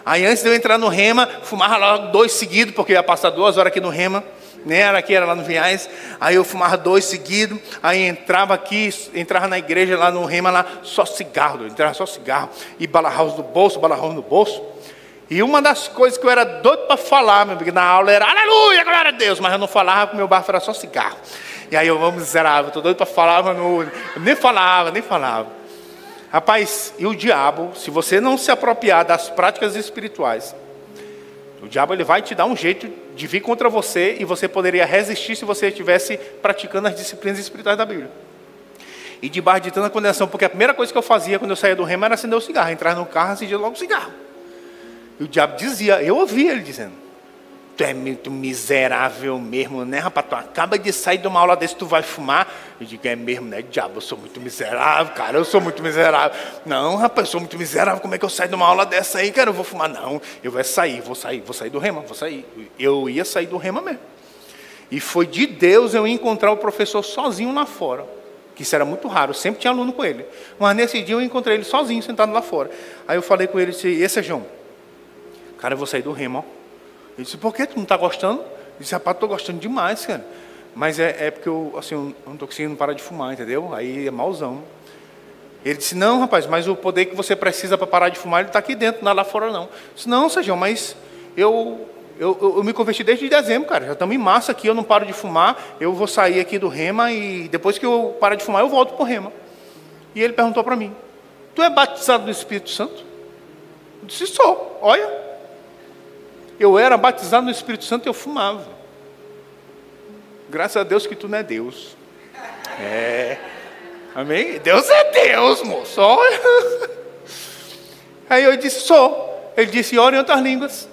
Aí antes de eu entrar no rema, fumava logo 2 seguidos, porque ia passar 2 horas aqui no rema, né? Era lá no Vinhais. Aí eu fumava 2 seguidos, aí entrava na igreja lá no rema, lá, só cigarro, entrava só cigarro, e bala house no bolso. E uma das coisas que eu era doido para falar, meu amigo, na aula era, aleluia, glória a Deus, mas eu não falava, porque meu bafo era só cigarro. E aí eu, vamos miserável, estou doido para falar, mas eu nem falava. Rapaz, e o diabo, se você não se apropriar das práticas espirituais, o diabo ele vai te dar um jeito de vir contra você, e você poderia resistir se você estivesse praticando as disciplinas espirituais da Bíblia. E debaixo de tanta condenação, porque a primeira coisa que eu fazia quando eu saía do remo era acender o cigarro, entrar no carro e acendia logo o cigarro. E o diabo dizia, eu ouvia ele dizendo, tu é muito miserável mesmo, né, rapaz? Tu acaba de sair de uma aula desse, tu vai fumar? Eu digo, é mesmo, né, diabo? Eu sou muito miserável, cara, eu sou muito miserável. Não, rapaz, eu sou muito miserável, como é que eu saio de uma aula dessa aí, cara? Eu vou fumar? Não, eu vou sair do rema, vou sair. Eu ia sair do rema mesmo. E foi de Deus eu encontrar o professor sozinho lá fora, que isso era muito raro, sempre tinha aluno com ele. Mas nesse dia eu encontrei ele sozinho, sentado lá fora. Aí eu falei com ele, disse, e esse é João? Cara, eu vou sair do rema, ó. Ele disse, por que tu não está gostando? Eu disse, rapaz, estou gostando demais, cara. Mas é porque eu não estou conseguindo parar de fumar, entendeu? Aí é mauzão. Ele disse, não, rapaz, mas o poder que você precisa para parar de fumar, ele está aqui dentro, não é lá fora não. Eu disse, não, Sérgio, mas eu me converti desde dezembro, cara. Já estamos em março aqui, eu não paro de fumar. Eu vou sair aqui do rema e depois que eu parar de fumar, eu volto para o rema. E ele perguntou para mim, tu é batizado no Espírito Santo? Eu disse, sou, olha. Eu era batizado no Espírito Santo e eu fumava. Graças a Deus que tu não é Deus. Amém? Deus é Deus, moço. Olha. Aí eu disse, sou. Ele disse, ora em outras línguas.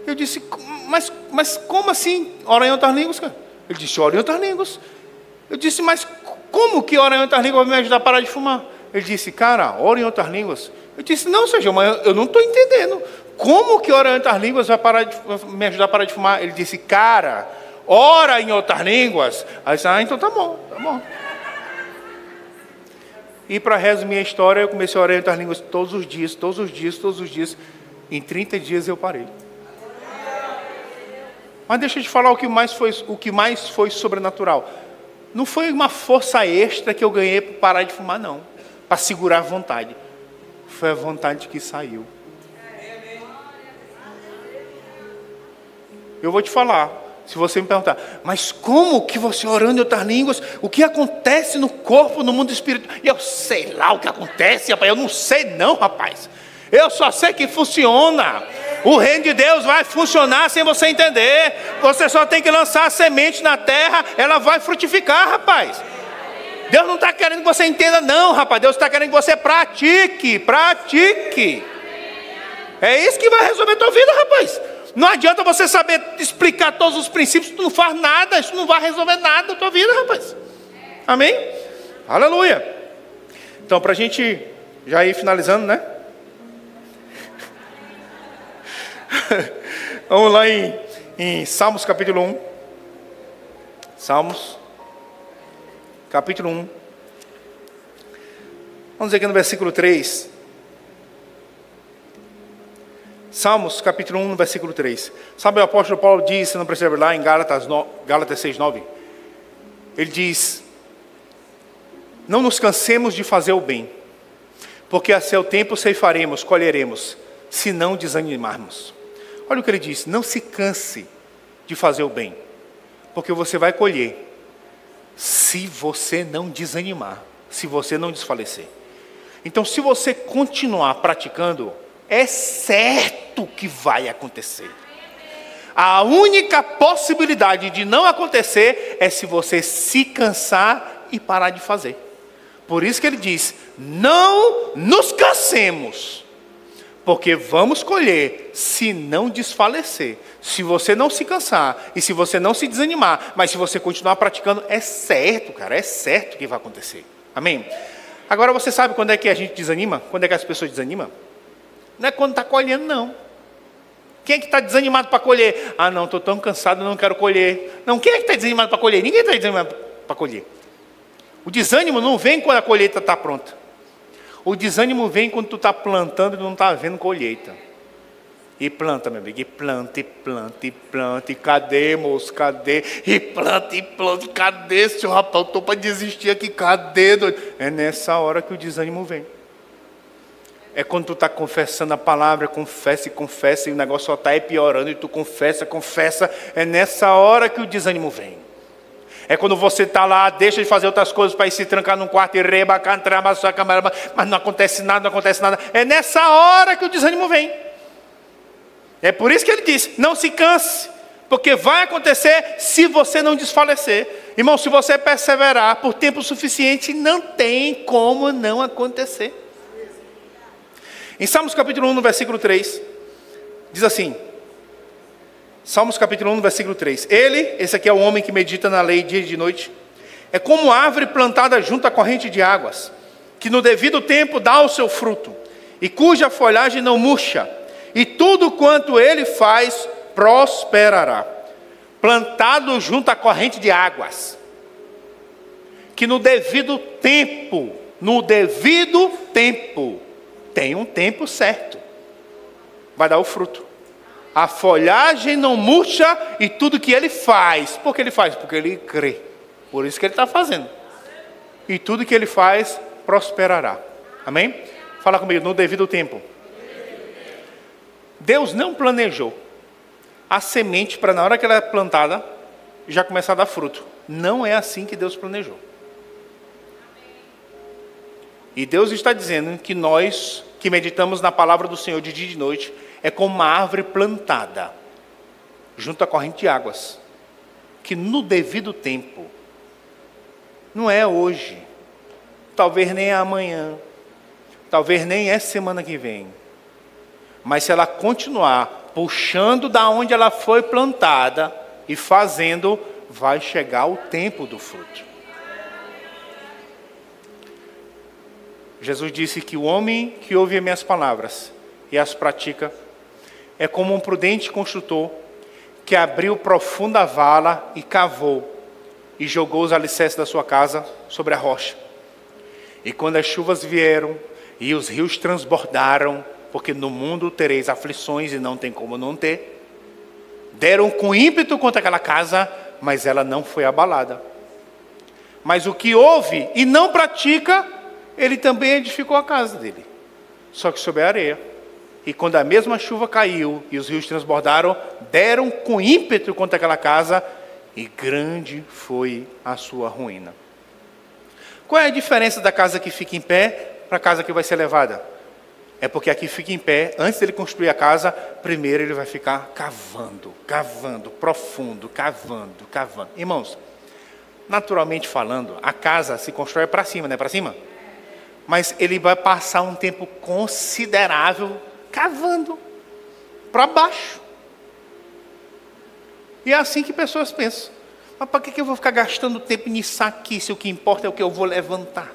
Eu disse, mas como assim? Ora em outras línguas, cara? Ele disse, ora em outras línguas. Eu disse, mas como que ora em outras línguas vai me ajudar a parar de fumar? Ele disse, cara, ora em outras línguas. Eu disse, não, Sérgio, mas eu não estou entendendo. Como que ora em outras línguas vai me ajudar a parar de fumar? Ele disse, cara, ora em outras línguas. Aí eu disse, então tá bom. E para resumir a história, eu comecei a orar em outras línguas todos os dias. Em 30 dias eu parei. Mas deixa eu te falar o que mais foi sobrenatural. Não foi uma força extra que eu ganhei para parar de fumar, não. Para segurar a vontade. Foi a vontade que saiu. Eu vou te falar, se você me perguntar, mas como que você orando em outras línguas, o que acontece no corpo, no mundo espiritual? E eu sei lá o que acontece, rapaz, eu não sei não, rapaz. Eu só sei que funciona. O reino de Deus vai funcionar sem você entender. Você só tem que lançar a semente na terra, ela vai frutificar, rapaz. Deus não está querendo que você entenda não, rapaz. Deus está querendo que você pratique. É isso que vai resolver a tua vida, rapaz. Não adianta você saber explicar todos os princípios, tu não faz nada, isso não vai resolver nada da tua vida, rapaz. Amém? Aleluia. Então, para a gente Já ir finalizando, né? Vamos lá em Salmos capítulo 1. Salmos capítulo 1. Vamos ver aqui no versículo 3. Salmos capítulo 1, no versículo 3. Sabe, o apóstolo Paulo diz, se não precisa ver lá, em Gálatas 6:9. Ele diz: não nos cansemos de fazer o bem, porque a seu tempo ceifaremos, colheremos, se não desanimarmos. Olha o que ele diz: não se canse de fazer o bem, porque você vai colher, se você não desanimar, se você não desfalecer. Então, se você continuar praticando, é certo que vai acontecer. A única possibilidade de não acontecer é se você se cansar e parar de fazer. Por isso que ele diz: não nos cansemos, porque vamos colher se não desfalecer. Se você não se cansar e se você não se desanimar, mas se você continuar praticando, é certo, cara, é certo que vai acontecer. Amém? Agora, você sabe quando é que a gente desanima? Quando é que as pessoas desanimam? Não é quando está colhendo, não. Quem é que está desanimado para colher? Ah, não, estou tão cansado, não quero colher. Não, quem é que está desanimado para colher? Ninguém está desanimado para colher. O desânimo não vem quando a colheita está pronta. O desânimo vem quando tu está plantando e não está vendo colheita. E planta, meu amigo, e planta, e planta, e planta, e cadê, moço, cadê? E planta, cadê, seu rapaz? Eu estou para desistir aqui, cadê? Doido? É nessa hora que o desânimo vem. É quando tu está confessando a palavra, confessa, e o negócio só está piorando, e tu confessa. É nessa hora que o desânimo vem. É quando você está lá, deixa de fazer outras coisas para ir se trancar num quarto e mas não acontece nada. É nessa hora que o desânimo vem. É por isso que ele diz: não se canse, porque vai acontecer se você não desfalecer. Irmão, se você perseverar por tempo suficiente, não tem como não acontecer. Em Salmos capítulo 1, no versículo 3, diz assim, Salmos capítulo 1, no versículo 3. Esse aqui é o homem que medita na lei dia e de noite, é como árvore plantada junto à corrente de águas, que no devido tempo dá o seu fruto, e cuja folhagem não murcha, e tudo quanto ele faz prosperará. Plantado junto à corrente de águas, que no devido tempo, tem um tempo certo, vai dar o fruto. A folhagem não murcha e tudo que ele faz. Por que ele faz? Porque ele crê. Por isso que ele está fazendo. E tudo que ele faz prosperará. Amém? Fala comigo, no devido tempo. Deus não planejou a semente para na hora que ela é plantada, já começar a dar fruto. Não é assim que Deus planejou. E Deus está dizendo que nós, que meditamos na palavra do Senhor de dia e de noite, é como uma árvore plantada junto à corrente de águas, que no devido tempo, não é hoje, talvez nem é amanhã, talvez nem é semana que vem, mas se ela continuar puxando da onde ela foi plantada e fazendo, vai chegar o tempo do fruto. Jesus disse que o homem que ouve as minhas palavras e as pratica é como um prudente construtor que abriu profunda vala e cavou e jogou os alicerces da sua casa sobre a rocha. E quando as chuvas vieram e os rios transbordaram, porque no mundo tereis aflições e não tem como não ter, deram com ímpeto contra aquela casa, mas ela não foi abalada. Mas o que ouve e não pratica, ele também edificou a casa dele, só que sobre a areia. E quando a mesma chuva caiu e os rios transbordaram, deram com ímpeto contra aquela casa, e grande foi a sua ruína. Qual é a diferença da casa que fica em pé para a casa que vai ser levada? É porque aqui fica em pé, antes dele construir a casa, primeiro ele vai ficar cavando, profundo, cavando. Irmãos, naturalmente falando, a casa se constrói para cima, não é para cima? Mas ele vai passar um tempo considerável cavando para baixo. E é assim que pessoas pensam. Mas para que eu vou ficar gastando tempo nisso aqui, se o que importa é o que eu vou levantar?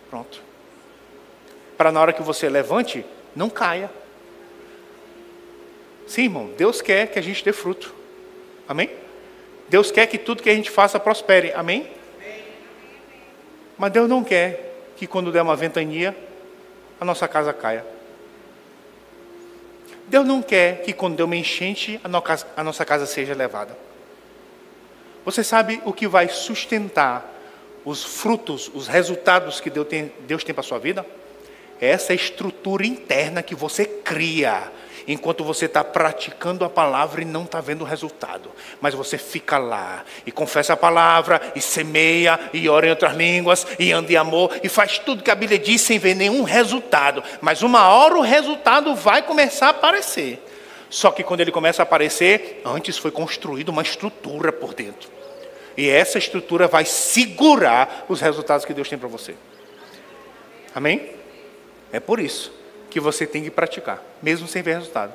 Pronto. para na hora que você levante, não caia. Sim, irmão, Deus quer que a gente dê fruto. Amém? Deus quer que tudo que a gente faça prospere. Amém? Mas Deus não quer que quando der uma ventania, a nossa casa caia. Deus não quer que quando der uma enchente, a nossa casa seja levada. Você sabe o que vai sustentar os frutos, os resultados que Deus tem para a sua vida? É essa estrutura interna que você cria, enquanto você está praticando a palavra e não está vendo o resultado. Mas você fica lá, e confessa a palavra, e semeia, e ora em outras línguas, e anda em amor, e faz tudo que a Bíblia diz sem ver nenhum resultado. Mas uma hora o resultado vai começar a aparecer. Só que quando ele começa a aparecer, antes foi construída uma estrutura por dentro. E essa estrutura vai segurar os resultados que Deus tem para você. Amém? É por isso que você tem que praticar, mesmo sem ver resultado.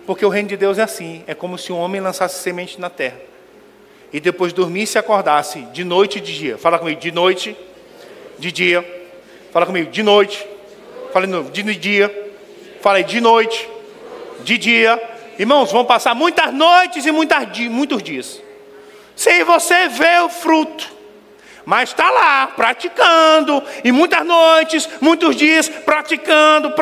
Porque o reino de Deus é assim, é como se um homem lançasse semente na terra, e depois dormisse e acordasse, de noite e de dia. Fala comigo, de noite, de dia. Fala comigo, de noite. Fala de novo, de dia. Fala aí, de noite, de dia. Irmãos, vão passar muitas noites e muitos dias sem você ver o fruto. Mas está lá, praticando, e muitas noites, muitos dias, praticando,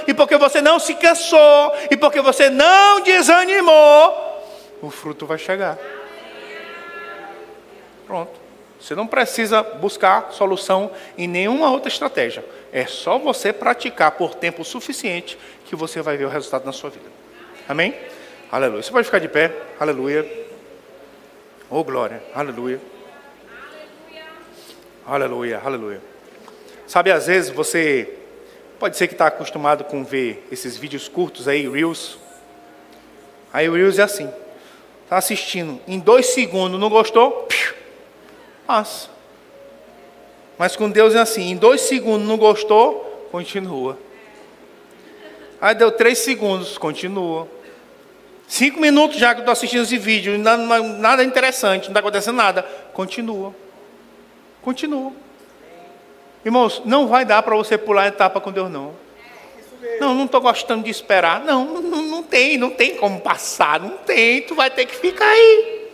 e porque você não se cansou, e porque você não desanimou, o fruto vai chegar. Pronto. Você não precisa buscar solução em nenhuma outra estratégia. É só você praticar por tempo suficiente que você vai ver o resultado na sua vida. Amém? Aleluia. Você pode ficar de pé. Aleluia. Oh, glória. Aleluia. Aleluia, aleluia. Sabe, às vezes você pode ser que está acostumado com ver esses vídeos curtos aí, Reels. Aí o Reels é assim. Está assistindo, em 2 segundos, não gostou? Passa. Mas com Deus é assim, em 2 segundos não gostou, continua. Aí deu 3 segundos, continua. 5 minutos já que eu estou assistindo esse vídeo, nada interessante, não está acontecendo nada, continua. Continua. Irmãos, não vai dar para você pular a etapa com Deus, não. Não estou gostando de esperar. Não tem como passar, não tem. Tu vai ter que ficar aí.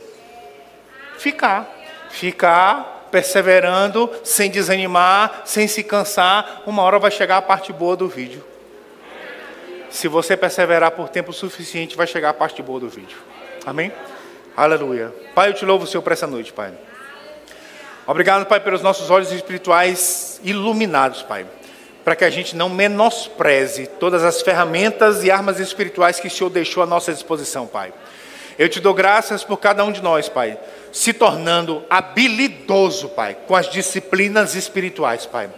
Ficar, perseverando, sem desanimar, sem se cansar. Uma hora vai chegar a parte boa do vídeo. Se você perseverar por tempo suficiente, vai chegar a parte boa do vídeo. Amém? Aleluia. Pai, eu te louvo, Senhor, por essa noite, Pai. Obrigado, Pai, pelos nossos olhos espirituais iluminados, Pai. Para que a gente não menospreze todas as ferramentas e armas espirituais que o Senhor deixou à nossa disposição, Pai. Eu te dou graças por cada um de nós, Pai, se tornando habilidoso, Pai, com as disciplinas espirituais, Pai.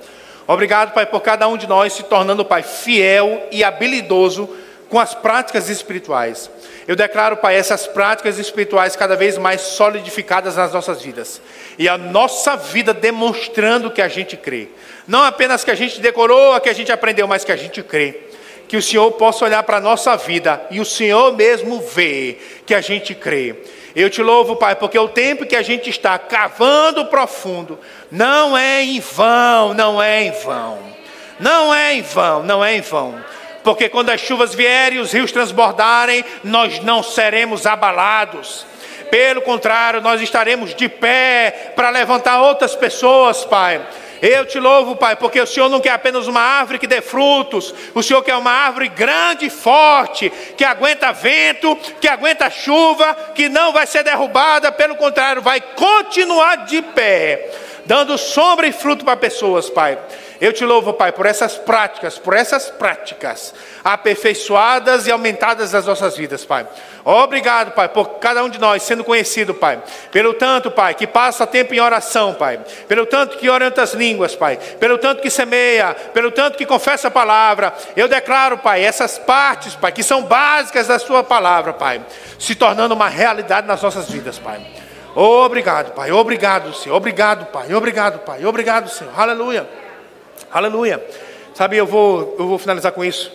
Obrigado, Pai, por cada um de nós se tornando, Pai, fiel e habilidoso com as práticas espirituais. Eu declaro, Pai, essas práticas espirituais cada vez mais solidificadas nas nossas vidas. E a nossa vida demonstrando que a gente crê. Não apenas que a gente decorou, que a gente aprendeu, mas que a gente crê. Que o Senhor possa olhar para a nossa vida e o Senhor mesmo vê que a gente crê. Eu te louvo, Pai, porque o tempo que a gente está cavando profundo não é em vão, não é em vão. Não é em vão, não é em vão. Porque quando as chuvas vierem e os rios transbordarem, nós não seremos abalados. Pelo contrário, nós estaremos de pé para levantar outras pessoas, Pai. Eu te louvo, Pai, porque o Senhor não quer apenas uma árvore que dê frutos. O Senhor quer uma árvore grande e forte, que aguenta vento, que aguenta chuva, que não vai ser derrubada. Pelo contrário, vai continuar de pé, dando sombra e fruto para pessoas, Pai. Eu te louvo, Pai, por essas práticas aperfeiçoadas e aumentadas nas nossas vidas, Pai. Obrigado, Pai, por cada um de nós sendo conhecido, Pai. Pelo tanto, Pai, que passa tempo em oração, Pai. Pelo tanto que ora em outras línguas, Pai. Pelo tanto que semeia, pelo tanto que confessa a palavra. Eu declaro, Pai, essas partes, Pai, que são básicas da sua palavra, Pai, se tornando uma realidade nas nossas vidas, Pai. Obrigado, Pai. Obrigado, Senhor. Obrigado, Pai. Obrigado, Pai. Obrigado, Senhor. Aleluia. Aleluia. Sabe, eu vou finalizar com isso.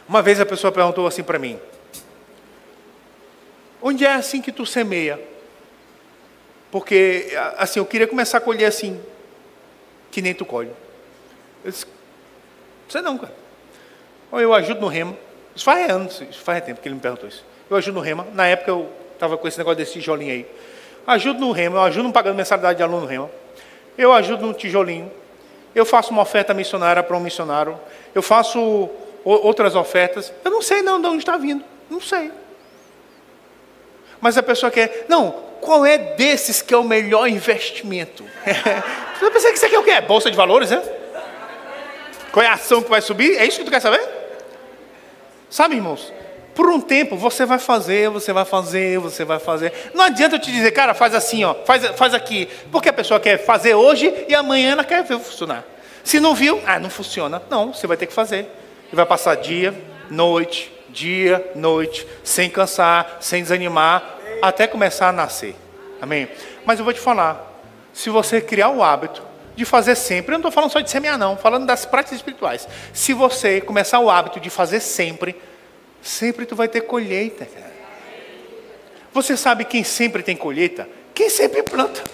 Uma vez a pessoa perguntou assim para mim: onde é assim que tu semeia? Porque, assim, eu queria começar a colher assim, que nem tu colhe. Eu disse, você não, cara. Ou eu ajudo no rema. Isso faz anos, isso faz tempo que ele me perguntou isso. Eu ajudo no rema. Na época eu estava com esse negócio desse tijolinho aí. Ajudo no rema, eu ajudo não pagando mensalidade de aluno no rema. Eu ajudo no tijolinho. Eu faço uma oferta missionária para um missionário. Eu faço outras ofertas. Eu não sei não de onde está vindo. Não sei. Mas a pessoa quer, não, qual é desses que é o melhor investimento? Você pensa que isso aqui é o quê? Bolsa de valores, né? Qual é a ação que vai subir? É isso que tu quer saber? Sabe, irmãos? Por um tempo você vai fazer. Não adianta eu te dizer, cara, faz assim, ó, faz aqui. Porque a pessoa quer fazer hoje e amanhã ela quer ver funcionar. Se não viu, não funciona. Não, você vai ter que fazer. E vai passar dia, noite, sem cansar, sem desanimar, até começar a nascer. Amém? Mas eu vou te falar, se você criar o hábito de fazer sempre, eu não estou falando só de semear não, falando das práticas espirituais. Se você começar o hábito de fazer sempre tu vai ter colheita, cara. Você sabe quem sempre tem colheita? Quem sempre planta.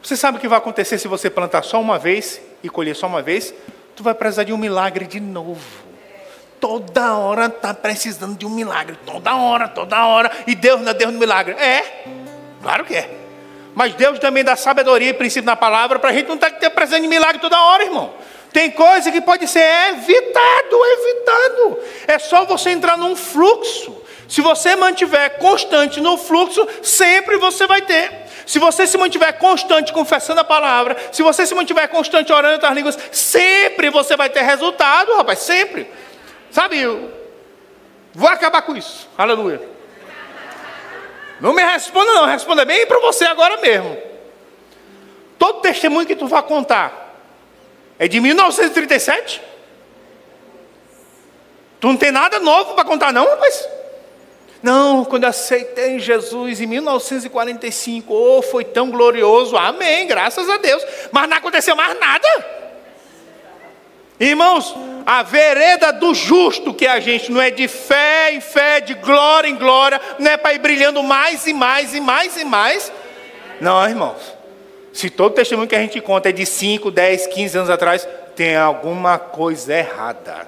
Você sabe o que vai acontecer se você plantar só uma vez e colher só uma vez? Tu vai precisar de um milagre de novo. Toda hora está precisando de um milagre. Toda hora. E Deus não é Deus do milagre. É, claro que é. Mas Deus também dá sabedoria e princípio na palavra para a gente não estar precisando de milagre toda hora, irmão. Tem coisa que pode ser evitado. É só você entrar num fluxo. Se você mantiver constante no fluxo, sempre você vai ter. Se você se mantiver constante confessando a palavra, se você se mantiver constante orando em outras línguas, sempre você vai ter resultado, rapaz, sempre. Sabe, eu vou acabar com isso. Aleluia. Não me responda não, responda bem para você agora mesmo. Todo testemunho que tu vai contar é de 1937? Tu não tem nada novo para contar não, rapaz? Não, quando eu aceitei Jesus em 1945, foi tão glorioso, amém, graças a Deus. Mas não aconteceu mais nada. Irmãos, a vereda do justo que a gente não é de fé em fé, de glória em glória, não é para ir brilhando mais e mais. Não, irmãos. Se todo testemunho que a gente conta é de 5, 10, 15 anos atrás, tem alguma coisa errada.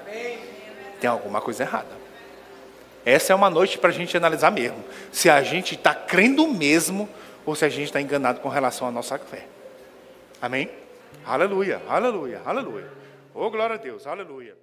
Tem alguma coisa errada. Essa é uma noite para a gente analisar mesmo. Se a gente está crendo mesmo, ou se a gente está enganado com relação à nossa fé. Amém? Aleluia. Oh, glória a Deus. Aleluia.